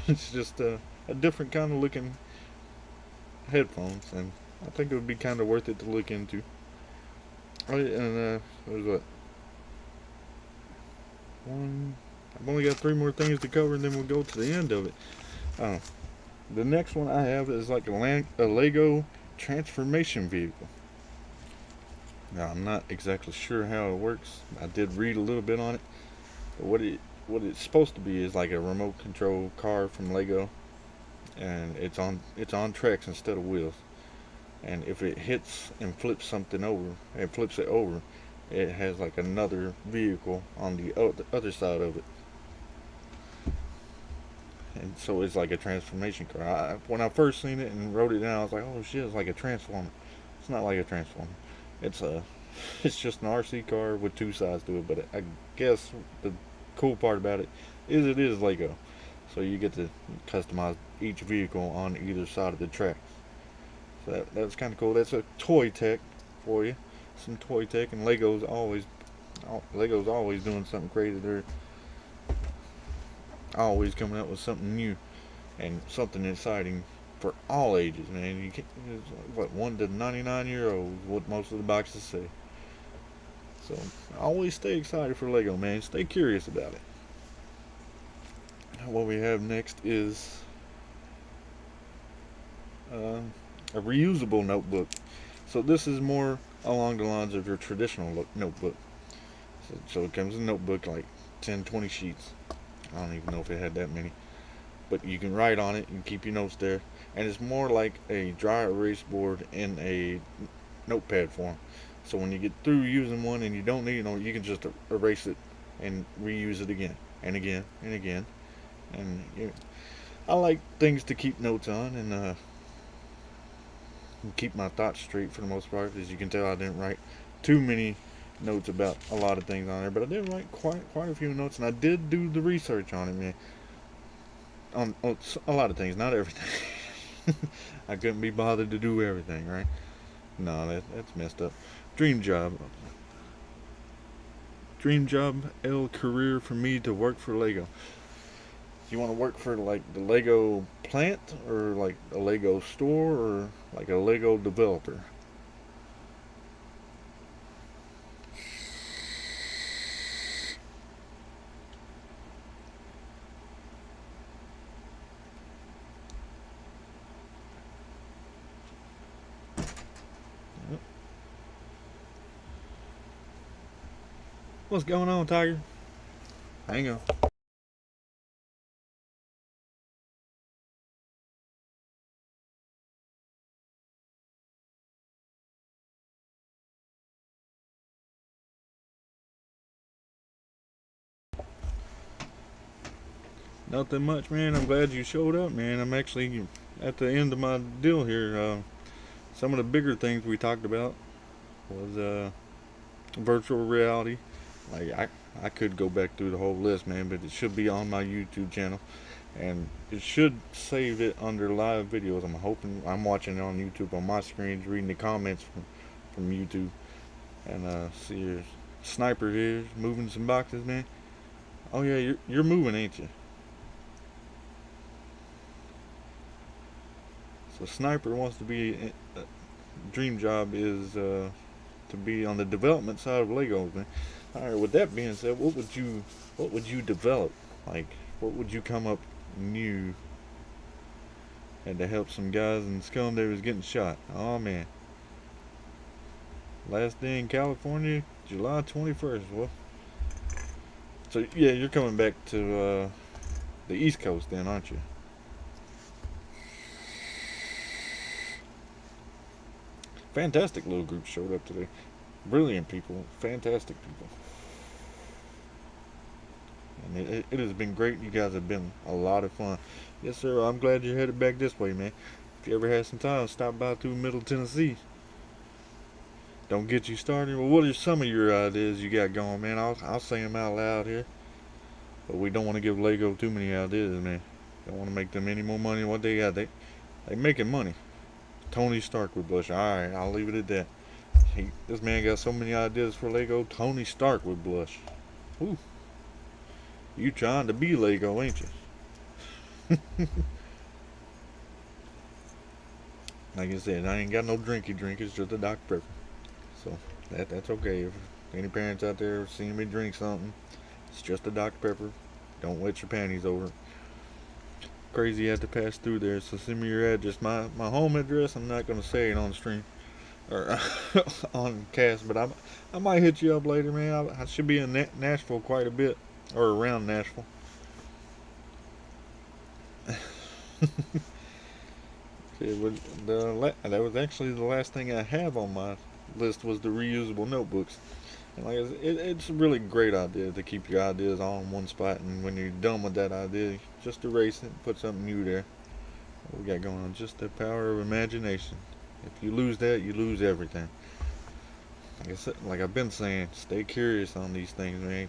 It's just a different kind of looking headphones, and I think it would be kind of worth it to look into. Oh, yeah, and there's what? I've only got 3 more things to cover, and then we'll go to the end of it. The next one I have is like a Lego transformation vehicle. Now I'm not exactly sure how it works. I did read a little bit on it. But what it's supposed to be is like a remote control car from Lego, and it's on tracks instead of wheels. And if it hits and flips something over, and flips it over, it has like another vehicle on the other side of it. And so it's like a transformation car. When I first seen it and wrote it down, I was like, "Oh shit, it's like a transformer." It's not like a transformer. It's it's just an RC car with 2 sides to it. But I guess the cool part about it is Lego, so you get to customize each vehicle on either side of the tracks. So that's kind of cool. That's a toy tech for you. Some toy tech, and Lego's always doing something crazy. They're always coming up with something new and something exciting for all ages, man. You can't, what, 1 to 99-year-olds, what most of the boxes say. So always stay excited for Lego, man. Stay curious about it. What we have next is a reusable notebook. So this is more along the lines of your traditional notebook. So it comes in a notebook like 10, 20 sheets. I don't even know if it had that many. But you can write on it and keep your notes there. And it's more like a dry erase board in a notepad form. So when you get through using one and you don't need it, you can just erase it and reuse it again and again and again. And I like things to keep notes on, and keep my thoughts straight for the most part. As you can tell, I didn't write too many notes about a lot of things on there, but I did write quite a few notes, and I did do the research on it, man. On a lot of things, not everything. I couldn't be bothered to do everything, right? No, that's messed up. Dream job. Dream job, L career for me to work for Lego. You want to work for like the Lego plant or like a Lego store or like a Lego developer? What's going on, Tiger? Hang on. Nothing much, man. I'm glad you showed up, man. I'm actually at the end of my deal here. Some of the bigger things we talked about was virtual reality. Like I could go back through the whole list, man, but it should be on my YouTube channel, and it should save it under live videos. I'm watching it on YouTube on my screen, reading the comments from YouTube, and see your sniper here moving some boxes, man. Oh yeah, you're moving, ain't you? So Sniper wants to be. Dream job is to be on the development side of Legos, man. All right. With that being said, what would you develop? Like, what would you come up new? Had to help some guys in Scum. They was getting shot. Oh man. Last day in California, July 21st. Well, so yeah, you're coming back to the East Coast then, aren't you? Fantastic little group showed up today. Brilliant people, fantastic people. And it has been great. You guys have been a lot of fun. Yes, sir. I'm glad you're headed back this way, man. If you ever had some time, stop by through Middle Tennessee. Don't get you started. Well, what are some of your ideas you got going, man? I'll say them out loud here. But we don't want to give Lego too many ideas, man. Don't want to make them any more money than what they got. They making money. Tony Stark would blush. Alright, I'll leave it at that. This man got so many ideas for Lego, Tony Stark would blush. Ooh. You trying to be Lego, ain't you? Like I said, I ain't got no drinky drink. It's just a Dr. Pepper. So that's okay. If any parents out there seeing me drink something, it's just a Dr. Pepper. Don't wet your panties over it. Crazy you have to pass through there, so send me your address. My home address, I'm not going to say it on stream or on cast, but I might hit you up later, man. I should be in Nashville quite a bit, or around Nashville. That was actually the last thing I have on my list was the reusable notebooks. And like I said, it's a really great idea to keep your ideas all in one spot, and when you're done with that idea, just erase it, put something new there. What we got going on? Just the power of imagination. If you lose that, you lose everything. Like I said, like I've been saying, stay curious on these things, man.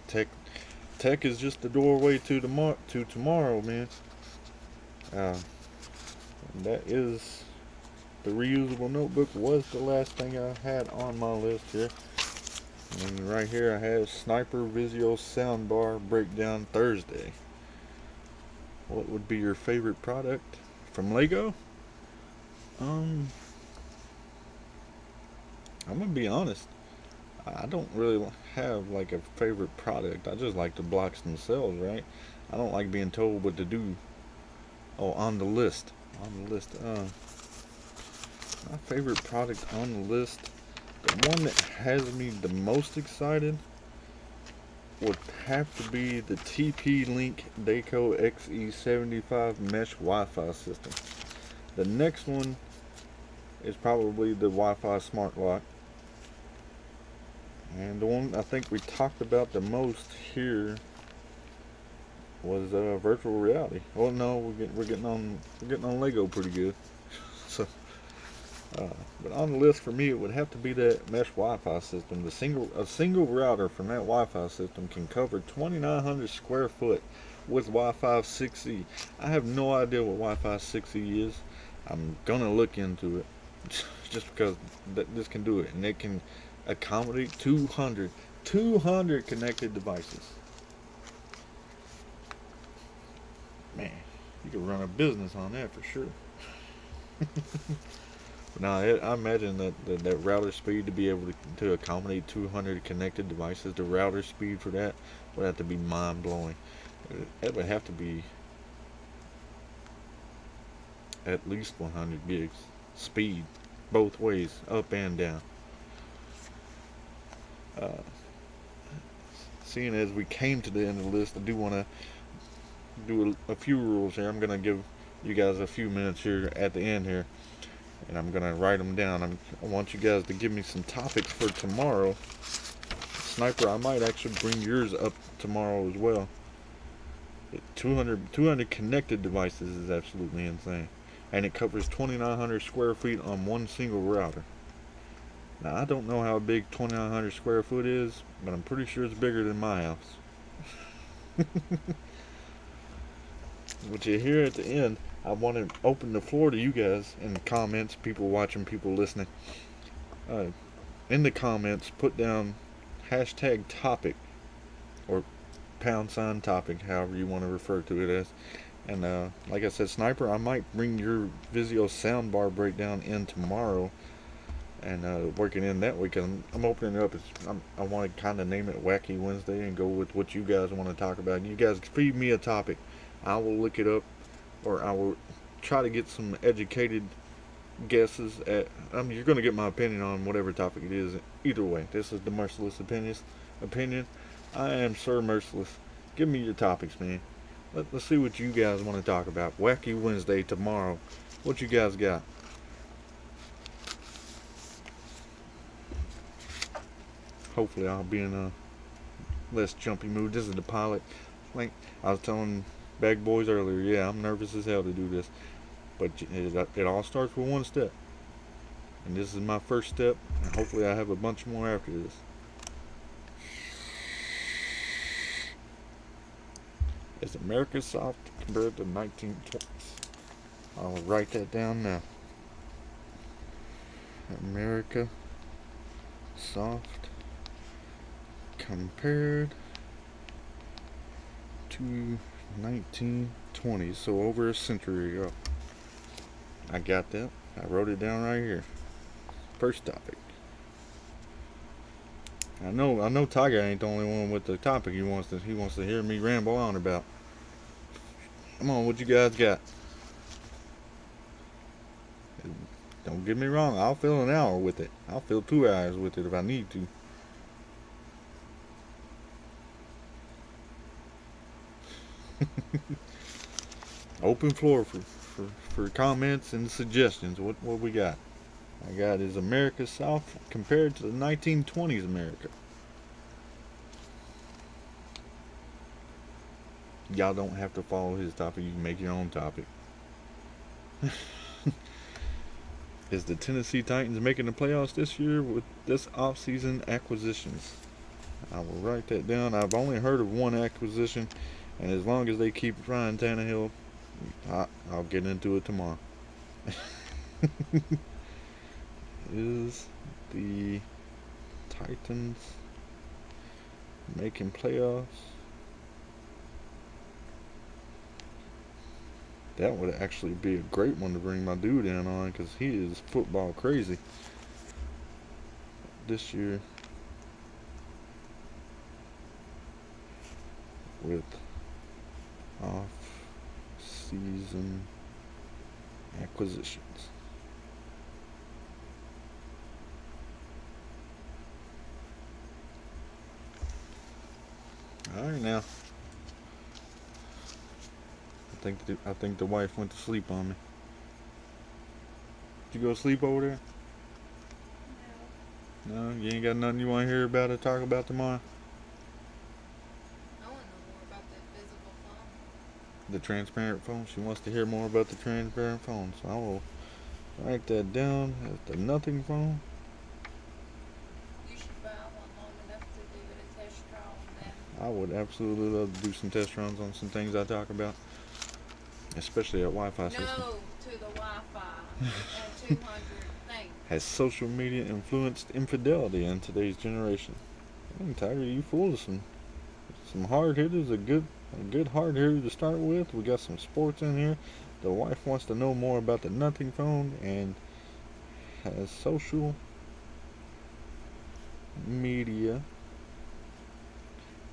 Tech is just the doorway to tomorrow, man. That is the reusable notebook was the last thing I had on my list here. And right here I have Sniper Vizio Soundbar Breakdown Thursday. What would be your favorite product from Lego? I'm gonna be honest. I don't really have like a favorite product. I just like the blocks themselves, right? I don't like being told what to do. Oh, on the list. On the list. My favorite product on the list, the one that has me the most excited would have to be the TP-Link Deco XE75 Mesh Wi-Fi system. The next one is probably the Wi-Fi Smart Lock. And the one I think we talked about the most here was virtual reality. Oh no, we're getting on Lego pretty good. So But on the list for me, it would have to be that mesh Wi-Fi system. A single router from that Wi-Fi system can cover 2,900 square foot with Wi-Fi 6E. I have no idea what Wi-Fi 6E is. I'm gonna look into it just because this can do it, and it can accommodate 200 connected devices. Man, you could run a business on that for sure. Now, I imagine that router speed to be able to accommodate 200 connected devices, the router speed for that would have to be mind blowing. It would have to be at least 100 gigs speed, both ways, up and down. Uh, Seeing as we came to the end of the list, I do want to do a few rules here. I'm going to give you guys a few minutes here at the end here, and I'm going to write them down. I want you guys to give me some topics for tomorrow. Sniper, I might actually bring yours up tomorrow as well. 200 connected devices is absolutely insane. And it covers 2,900 square feet on one single router. Now, I don't know how big 2,900 square foot is, but I'm pretty sure it's bigger than my house. What you hear at the end, I want to open the floor to you guys in the comments, people watching, people listening. In the comments, put down hashtag topic or # topic, however you want to refer to it as. And like I said, Sniper, I might bring your Vizio soundbar breakdown in tomorrow and work it in that week. I'm opening it up. I want to kind of name it Wacky Wednesday and go with what you guys want to talk about. You guys feed me a topic. I will look it up, or I will try to get some educated guesses at. You're going to get my opinion on whatever topic it is. Either way, this is the Merciless Opinion. I am Sir Merciless. Give me your topics, man. Let's see what you guys want to talk about. Wacky Wednesday tomorrow. What you guys got? Hopefully I'll be in a less jumpy mood. This is the pilot. Like I was telling Bag Boys earlier, yeah, I'm nervous as hell to do this. But it all starts with one step. And this is my first step. And hopefully I have a bunch more after this. Is America soft compared to 1920s? I'll write that down now. America soft compared to 1920s, so over a century ago. I got that. I wrote it down right here. First topic. I know Tiger ain't the only one with the topic he wants to hear me ramble on about. Come on, what you guys got? Don't get me wrong, I'll fill an hour with it. I'll fill 2 hours with it if I need to. Open floor for comments and suggestions. What we got? I got is America soft compared to the 1920s America. Y'all don't have to follow his topic. You can make your own topic. Is the Tennessee Titans making the playoffs this year with this offseason acquisitions? I will write that down. I've only heard of one acquisition, and as long as they keep Ryan Tannehill, I'll get into it tomorrow. Is the Titans making playoffs? That would actually be a great one to bring my dude in on, because he is football crazy. This year, with off-season acquisitions. All right, now. I think the wife went to sleep on me. Did you go to sleep over there? No. No, you ain't got nothing you want to hear about or talk about tomorrow? I want to know more about that visible phone. The transparent phone. She wants to hear more about the transparent phone. So Write that down. That's the nothing phone. You should buy one long enough to do it a test trial on that. I would absolutely love to do some test runs on some things I talk about, especially that Wi-Fi system. No to the Wi-Fi and 200 things. Has social media influenced infidelity in today's generation? Tiger, you full of some hard hitters. A good hard hitter to start with. We got some sports in here. The wife wants to know more about the nothing phone, and has social media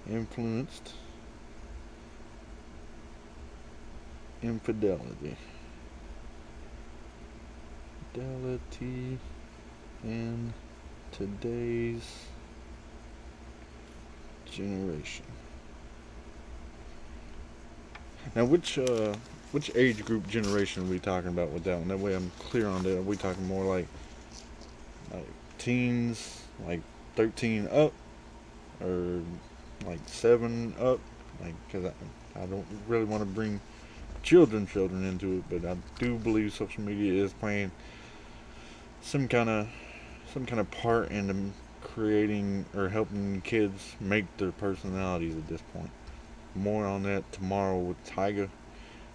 influenced infidelity. Fidelity in today's generation. Now, which age group generation are we talking about with that one? That way I'm clear on that. Are we talking more like teens, like 13 up, or like 7 up? Like, because I don't really want to bring children into it, but I do believe social media is playing some kind of part in creating or helping kids make their personalities at this point. More on that tomorrow with Tiger.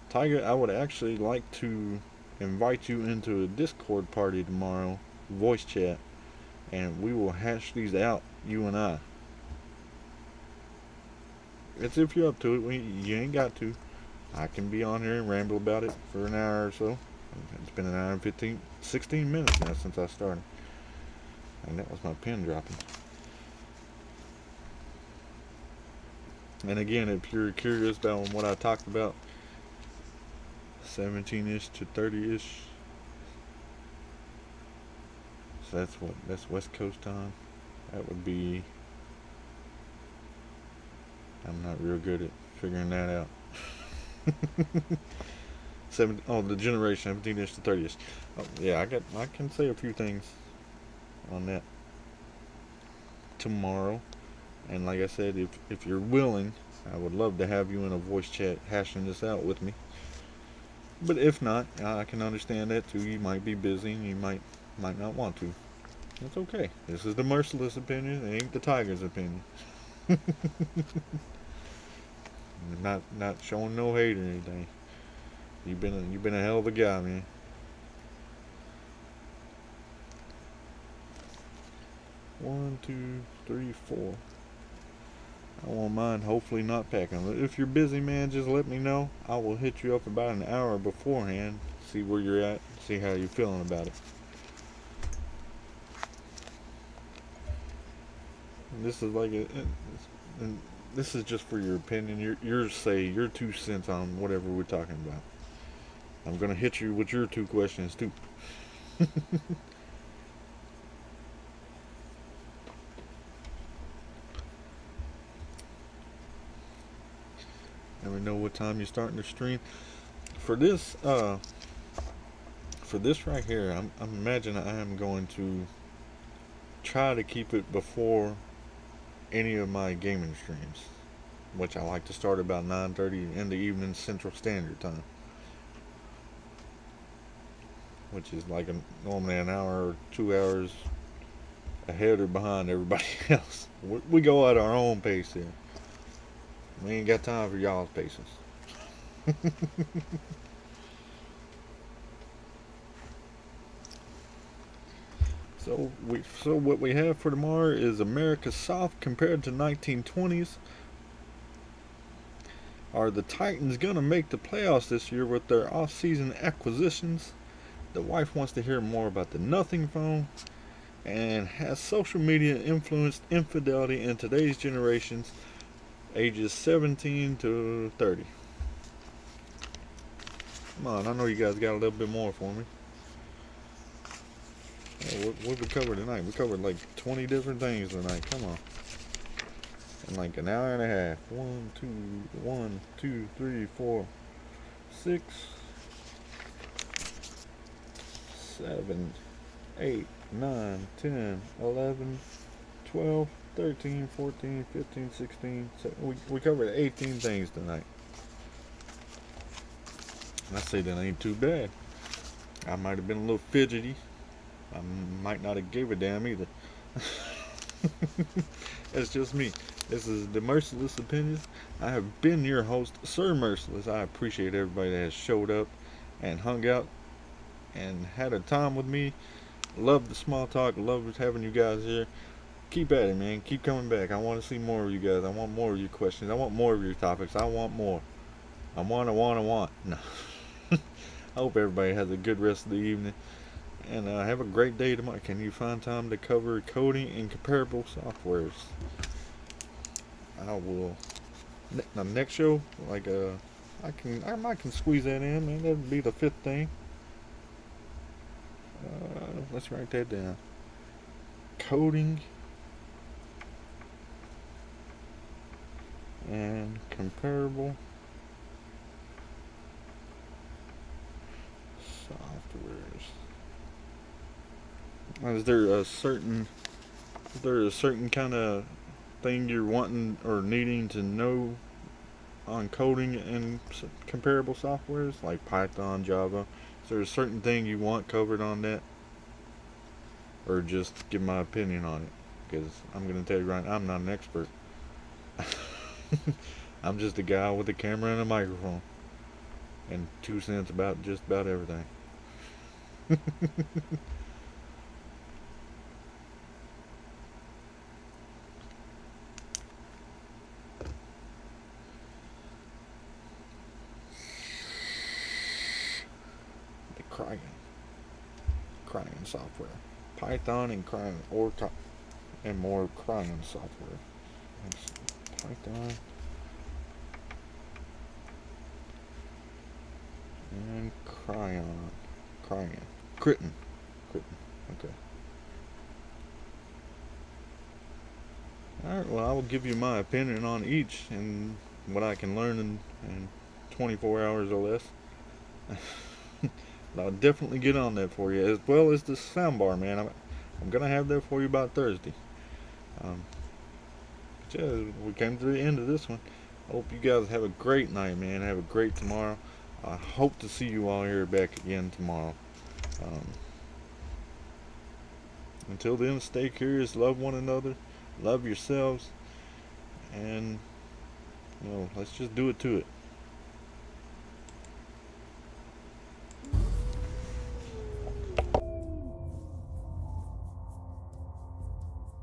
Tiger, I would actually like to invite you into a Discord party tomorrow, voice chat, and we will hash these out, you and I. It's if you're up to it. You ain't got to. I can be on here and ramble about it for an hour or so. It's been an hour and 16 minutes now since I started. And that was my pen dropping. And again, if you're curious about what I talked about, 17-ish to 30-ish. So that's West Coast time. That would be, I'm not real good at figuring that out. The generation 17-ish to 30-ish. Oh, yeah, I can say a few things on that tomorrow. And like I said, if you're willing, I would love to have you in a voice chat hashing this out with me. But if not, I can understand that too. You might be busy and you might not want to. That's okay. This is the Merciless Opinion. It ain't the Tiger's opinion. Not showing no hate or anything. You've been a hell of a guy, man. One, two, three, four. I won't mind hopefully not packing. If you're busy, man, just let me know. I will hit you up about an hour beforehand. See where you're at. See how you're feeling about it. And this is this is just for your opinion. Your 2 cents on whatever we're talking about. I'm gonna hit you with your 2 questions too. Let me know what time you're starting to stream. For this right here, I'm imagining I am going to try to keep it before any of my gaming streams, which I like to start about 9:30 in the evening Central Standard Time, which is like normally an hour or 2 hours ahead or behind everybody else. We go at our own pace here. We ain't got time for y'all's paces. So what we have for tomorrow is America South compared to 1920s. Are the Titans gonna make the playoffs this year with their off-season acquisitions? The wife wants to hear more about the nothing phone. And has social media influenced infidelity in today's generations, ages 17 to 30? Come on, I know you guys got a little bit more for me. What we covered tonight? We covered like 20 different things tonight. Come on. In like an hour and a half. 1, 2, 3, 4, 6, 7, 8, 9, 10, 11, 12, 13, 14, 15, 16. So we covered 18 things tonight. And I say that ain't too bad. I might have been a little fidgety. I might not have gave a damn either. That's just me. This is the Merciless Opinion. I have been your host, Sir Merciless. I appreciate everybody that has showed up and hung out and had a time with me. Love the small talk. Love having you guys here. Keep at it, man. Keep coming back. I want to see more of you guys. I want more of your questions. I want more of your topics. I want more. I want. No. I hope everybody has a good rest of the evening. And have a great day tomorrow. Can you find time to cover coding and comparable softwares? I will. The next show, like I might can squeeze that in, man. That'd be the fifth thing. Let's write that down. Coding and comparable softwares. Is there a certain kind of thing you're wanting or needing to know on coding and comparable softwares like Python, Java? Is there a certain thing you want covered on that, or just give my opinion on it? Because I'm gonna tell you right now, I'm not an expert. I'm just a guy with a camera and a microphone and 2 cents about just about everything. The crying software, Python and crying and more crying software. Python and Critten. Okay. Alright, well, I will give you my opinion on each and what I can learn in 24 hours or less. But I'll definitely get on that for you, as well as the soundbar, man. I'm gonna have that for you by Thursday. But yeah, we came to the end of this one. I hope you guys have a great night, man. Have a great tomorrow. I hope to see you all here back again tomorrow. Until then, stay curious, love one another, love yourselves, and let's just do it to it.